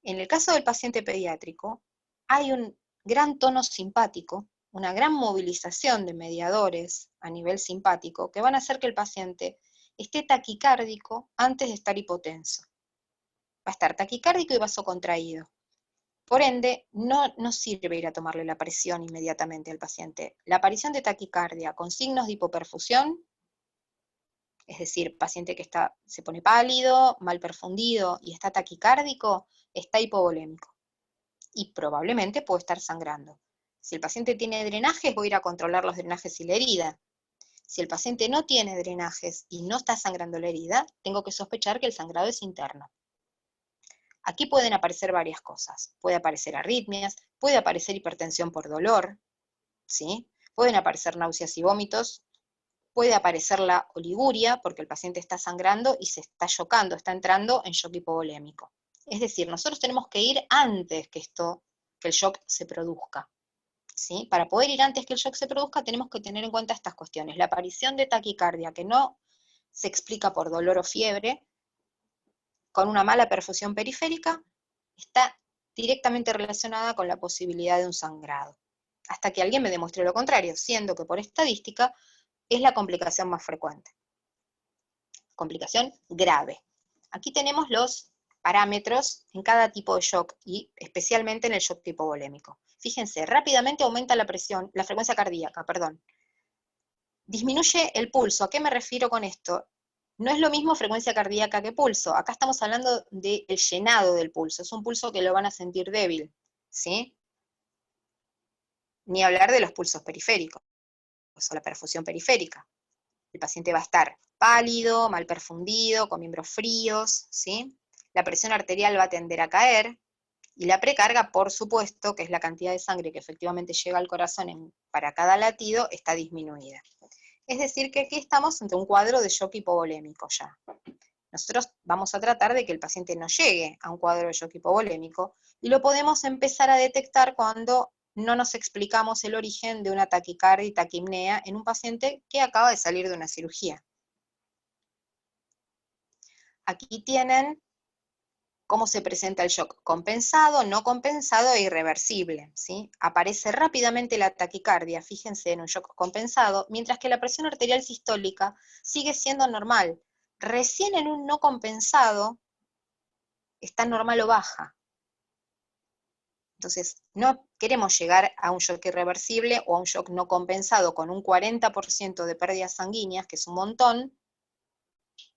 En el caso del paciente pediátrico, hay un gran tono simpático, una gran movilización de mediadores a nivel simpático que van a hacer que el paciente esté taquicárdico antes de estar hipotenso. Va a estar taquicárdico y vasocontraído. Por ende, no sirve ir a tomarle la presión inmediatamente al paciente. La aparición de taquicardia con signos de hipoperfusión, es decir, paciente que se pone pálido, mal perfundido y está taquicárdico, está hipovolémico. Y probablemente puede estar sangrando. Si el paciente tiene drenajes, voy a ir a controlar los drenajes y la herida. Si el paciente no tiene drenajes y no está sangrando la herida, tengo que sospechar que el sangrado es interno. Aquí pueden aparecer varias cosas. Puede aparecer arritmias, puede aparecer hipertensión por dolor, ¿sí? Pueden aparecer náuseas y vómitos, puede aparecer la oliguria, porque el paciente está sangrando y se está chocando, está entrando en shock hipovolémico. Es decir, nosotros tenemos que ir antes que el shock se produzca, ¿sí? Para poder ir antes que el shock se produzca, tenemos que tener en cuenta estas cuestiones. La aparición de taquicardia, que no se explica por dolor o fiebre, con una mala perfusión periférica, está directamente relacionada con la posibilidad de un sangrado. Hasta que alguien me demuestre lo contrario, siendo que por estadística es la complicación más frecuente. Complicación grave. Aquí tenemos los parámetros en cada tipo de shock y especialmente en el shock hipovolémico. Fíjense, rápidamente aumenta la frecuencia cardíaca, Disminuye el pulso. ¿A qué me refiero con esto? No es lo mismo frecuencia cardíaca que pulso. Acá estamos hablando del llenado del pulso. Es un pulso que lo van a sentir débil, ¿sí? Ni hablar de los pulsos periféricos, o la perfusión periférica. El paciente va a estar pálido, mal perfundido, con miembros fríos, ¿sí? La presión arterial va a tender a caer, y la precarga, por supuesto, que es la cantidad de sangre que efectivamente llega al corazón para cada latido, está disminuida. Es decir, que aquí estamos ante un cuadro de shock hipovolémico ya. Nosotros vamos a tratar de que el paciente no llegue a un cuadro de shock hipovolémico, y lo podemos empezar a detectar cuando no nos explicamos el origen de una taquicardia y taquipnea en un paciente que acaba de salir de una cirugía. Aquí tienen cómo se presenta el shock: compensado, no compensado e irreversible, ¿sí? Aparece rápidamente la taquicardia, fíjense, en un shock compensado, mientras que la presión arterial sistólica sigue siendo normal. Recién en un no compensado está normal o baja. Entonces, no queremos llegar a un shock irreversible o a un shock no compensado con un 40% de pérdidas sanguíneas, que es un montón.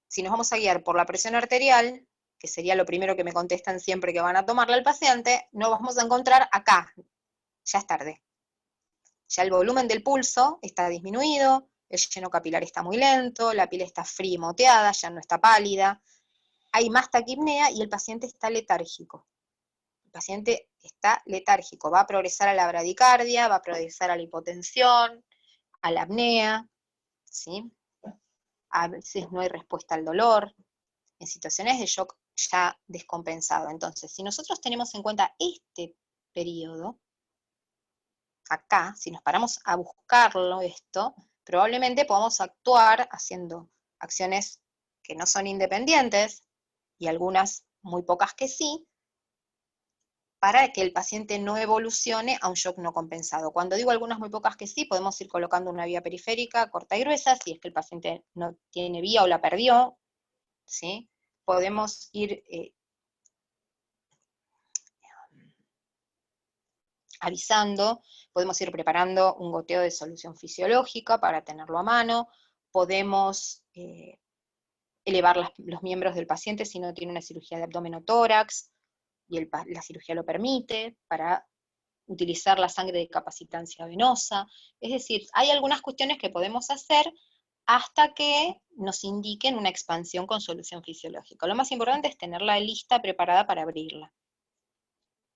Si nos vamos a guiar por la presión arterial, que sería lo primero que me contestan siempre que van a tomarle al paciente, nos vamos a encontrar acá, ya es tarde. Ya el volumen del pulso está disminuido, el lleno capilar está muy lento, la piel está fría y moteada, ya no está pálida, hay más taquipnea y el paciente está letárgico. El paciente está letárgico, va a progresar a la bradicardia, va a progresar a la hipotensión, a la apnea, ¿sí? A veces no hay respuesta al dolor, en situaciones de shock ya descompensado. Entonces, si nosotros tenemos en cuenta este periodo, acá, si nos paramos a buscarlo esto, probablemente podamos actuar haciendo acciones que no son independientes, y algunas muy pocas que sí, para que el paciente no evolucione a un shock no compensado. Cuando digo algunas muy pocas que sí, podemos ir colocando una vía periférica corta y gruesa, si es que el paciente no tiene vía o la perdió, ¿sí? Podemos ir avisando, podemos ir preparando un goteo de solución fisiológica para tenerlo a mano, podemos elevar los miembros del paciente si no tiene una cirugía de abdomen o tórax, y la cirugía lo permite, para utilizar la sangre de capacitancia venosa. Es decir, hay algunas cuestiones que podemos hacer hasta que nos indiquen una expansión con solución fisiológica. Lo más importante es tenerla lista, preparada para abrirla.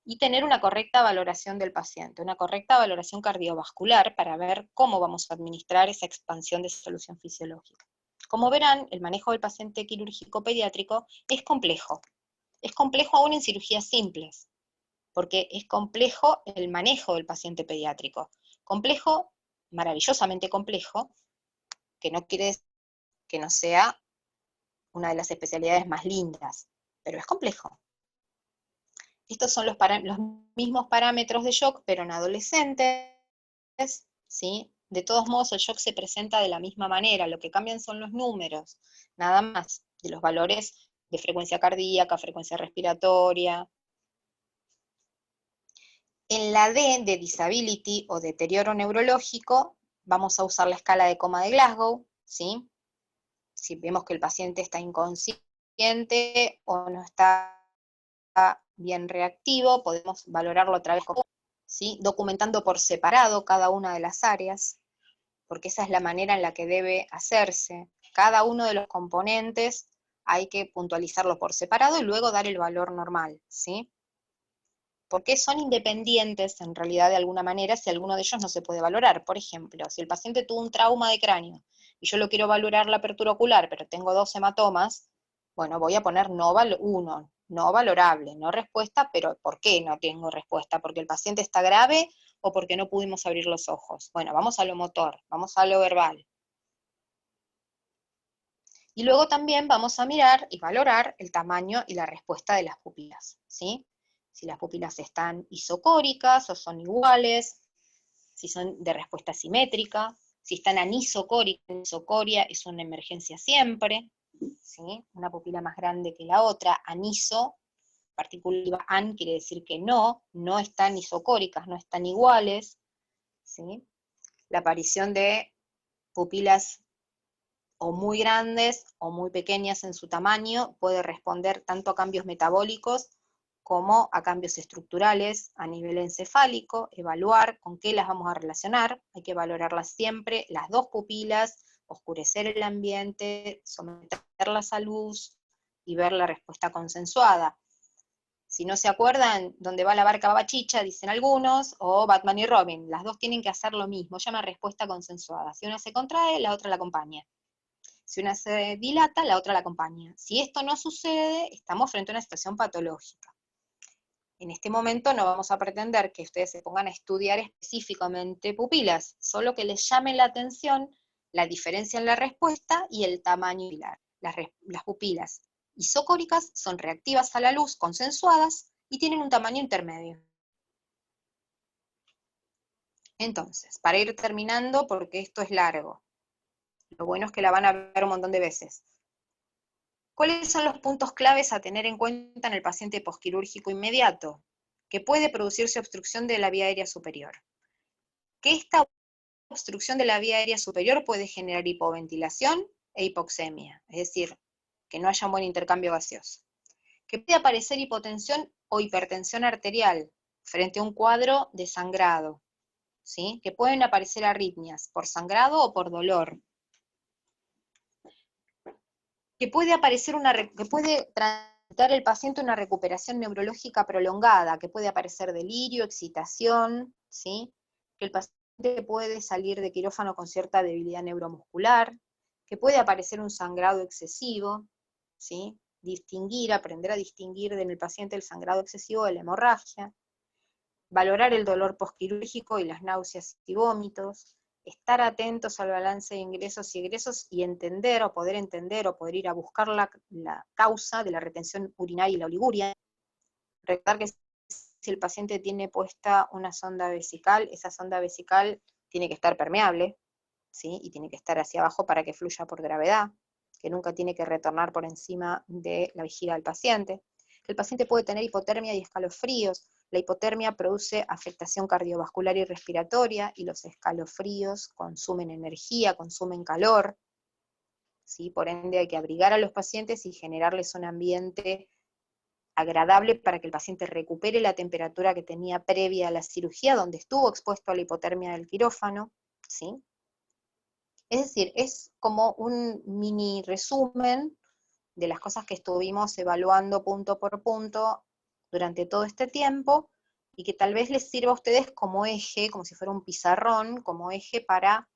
Y tener una correcta valoración del paciente, una correcta valoración cardiovascular para ver cómo vamos a administrar esa expansión de solución fisiológica. Como verán, el manejo del paciente quirúrgico pediátrico es complejo. Es complejo aún en cirugías simples, porque es complejo el manejo del paciente pediátrico. Complejo, maravillosamente complejo, que no quiere decir que no sea una de las especialidades más lindas, pero es complejo. Estos son los mismos parámetros de shock, pero en adolescentes, ¿sí? De todos modos, el shock se presenta de la misma manera, lo que cambian son los números, nada más, de los valores de frecuencia cardíaca, frecuencia respiratoria. En la D de disability o deterioro neurológico, vamos a usar la escala de coma de Glasgow, ¿sí? Si vemos que el paciente está inconsciente o no está bien reactivo, podemos valorarlo otra vez, ¿sí? Documentando por separado cada una de las áreas, porque esa es la manera en la que debe hacerse. Cada uno de los componentes hay que puntualizarlo por separado y luego dar el valor normal, ¿sí? Porque son independientes en realidad de alguna manera si alguno de ellos no se puede valorar. Por ejemplo, si el paciente tuvo un trauma de cráneo y yo lo quiero valorar la apertura ocular, pero tengo 2 hematomas, bueno, voy a poner no valorable, no respuesta, pero ¿por qué no tengo respuesta? ¿Porque el paciente está grave o porque no pudimos abrir los ojos? Bueno, vamos a lo motor, vamos a lo verbal. Y luego también vamos a mirar y valorar el tamaño y la respuesta de las pupilas, ¿sí? Si las pupilas están isocóricas o son iguales, si son de respuesta simétrica, si están anisocóricas, anisocoria es una emergencia siempre, ¿sí? Una pupila más grande que la otra, aniso, partícula an quiere decir que no están isocóricas, no están iguales, ¿sí? La aparición de pupilas o muy grandes o muy pequeñas en su tamaño puede responder tanto a cambios metabólicos como a cambios estructurales a nivel encefálico, evaluar con qué las vamos a relacionar, hay que valorarlas siempre, las 2 pupilas, oscurecer el ambiente, someterlas a luz y ver la respuesta consensuada. Si no se acuerdan, donde va la barca va Bachicha, dicen algunos, o Batman y Robin, las 2 tienen que hacer lo mismo, llama respuesta consensuada. Si una se contrae, la otra la acompaña. Si una se dilata, la otra la acompaña. Si esto no sucede, estamos frente a una situación patológica. En este momento no vamos a pretender que ustedes se pongan a estudiar específicamente pupilas, solo que les llame la atención la diferencia en la respuesta y el tamaño pupilar. Las pupilas isocóricas son reactivas a la luz, consensuadas, y tienen un tamaño intermedio. Entonces, para ir terminando, porque esto es largo, lo bueno es que la van a ver un montón de veces. ¿Cuáles son los puntos claves a tener en cuenta en el paciente posquirúrgico inmediato? Que puede producirse obstrucción de la vía aérea superior. Que esta obstrucción de la vía aérea superior puede generar hipoventilación e hipoxemia, es decir, que no haya un buen intercambio gaseoso. Que puede aparecer hipotensión o hipertensión arterial frente a un cuadro de sangrado, ¿sí? Que pueden aparecer arritmias por sangrado o por dolor. Que puede aparecer que puede transitar el paciente una recuperación neurológica prolongada, que puede aparecer delirio, excitación, ¿sí? Que el paciente puede salir de quirófano con cierta debilidad neuromuscular, que puede aparecer un sangrado excesivo, ¿sí? Aprender a distinguir en el paciente el sangrado excesivo de la hemorragia, valorar el dolor posquirúrgico y las náuseas y vómitos, estar atentos al balance de ingresos y egresos y entender o poder ir a buscar la causa de la retención urinaria y la oliguria. Recordar que si el paciente tiene puesta una sonda vesical, esa sonda vesical tiene que estar permeable, ¿sí? Y tiene que estar hacia abajo para que fluya por gravedad, que nunca tiene que retornar por encima de la vejiga del paciente. El paciente puede tener hipotermia y escalofríos. La hipotermia produce afectación cardiovascular y respiratoria, y los escalofríos consumen energía, consumen calor, ¿sí? Por ende hay que abrigar a los pacientes y generarles un ambiente agradable para que el paciente recupere la temperatura que tenía previa a la cirugía, donde estuvo expuesto a la hipotermia del quirófano, ¿sí? Es decir, es como un mini resumen de las cosas que estuvimos evaluando punto por punto durante todo este tiempo, y que tal vez les sirva a ustedes como eje, como si fuera un pizarrón, como eje para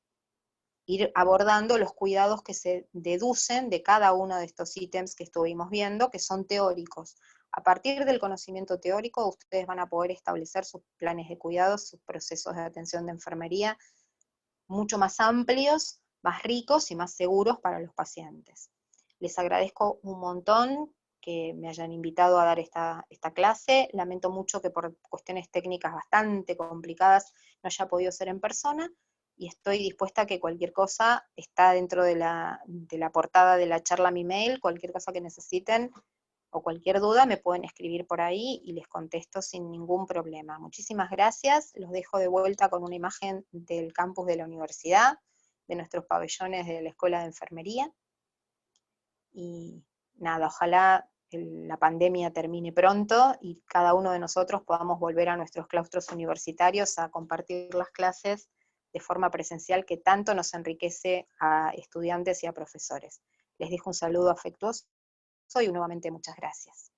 ir abordando los cuidados que se deducen de cada uno de estos ítems que estuvimos viendo, que son teóricos. A partir del conocimiento teórico, ustedes van a poder establecer sus planes de cuidados, sus procesos de atención de enfermería, mucho más amplios, más ricos y más seguros para los pacientes. Les agradezco un montón que me hayan invitado a dar esta clase. Lamento mucho que por cuestiones técnicas bastante complicadas no haya podido ser en persona, y estoy dispuesta a que cualquier cosa está dentro de la portada de la charla, mi mail, cualquier cosa que necesiten o cualquier duda me pueden escribir por ahí y les contesto sin ningún problema. Muchísimas gracias, los dejo de vuelta con una imagen del campus de la universidad, de nuestros pabellones de la Escuela de Enfermería, y nada, ojalá la pandemia termine pronto y cada uno de nosotros podamos volver a nuestros claustros universitarios a compartir las clases de forma presencial, que tanto nos enriquece a estudiantes y a profesores. Les dejo un saludo afectuoso y nuevamente muchas gracias.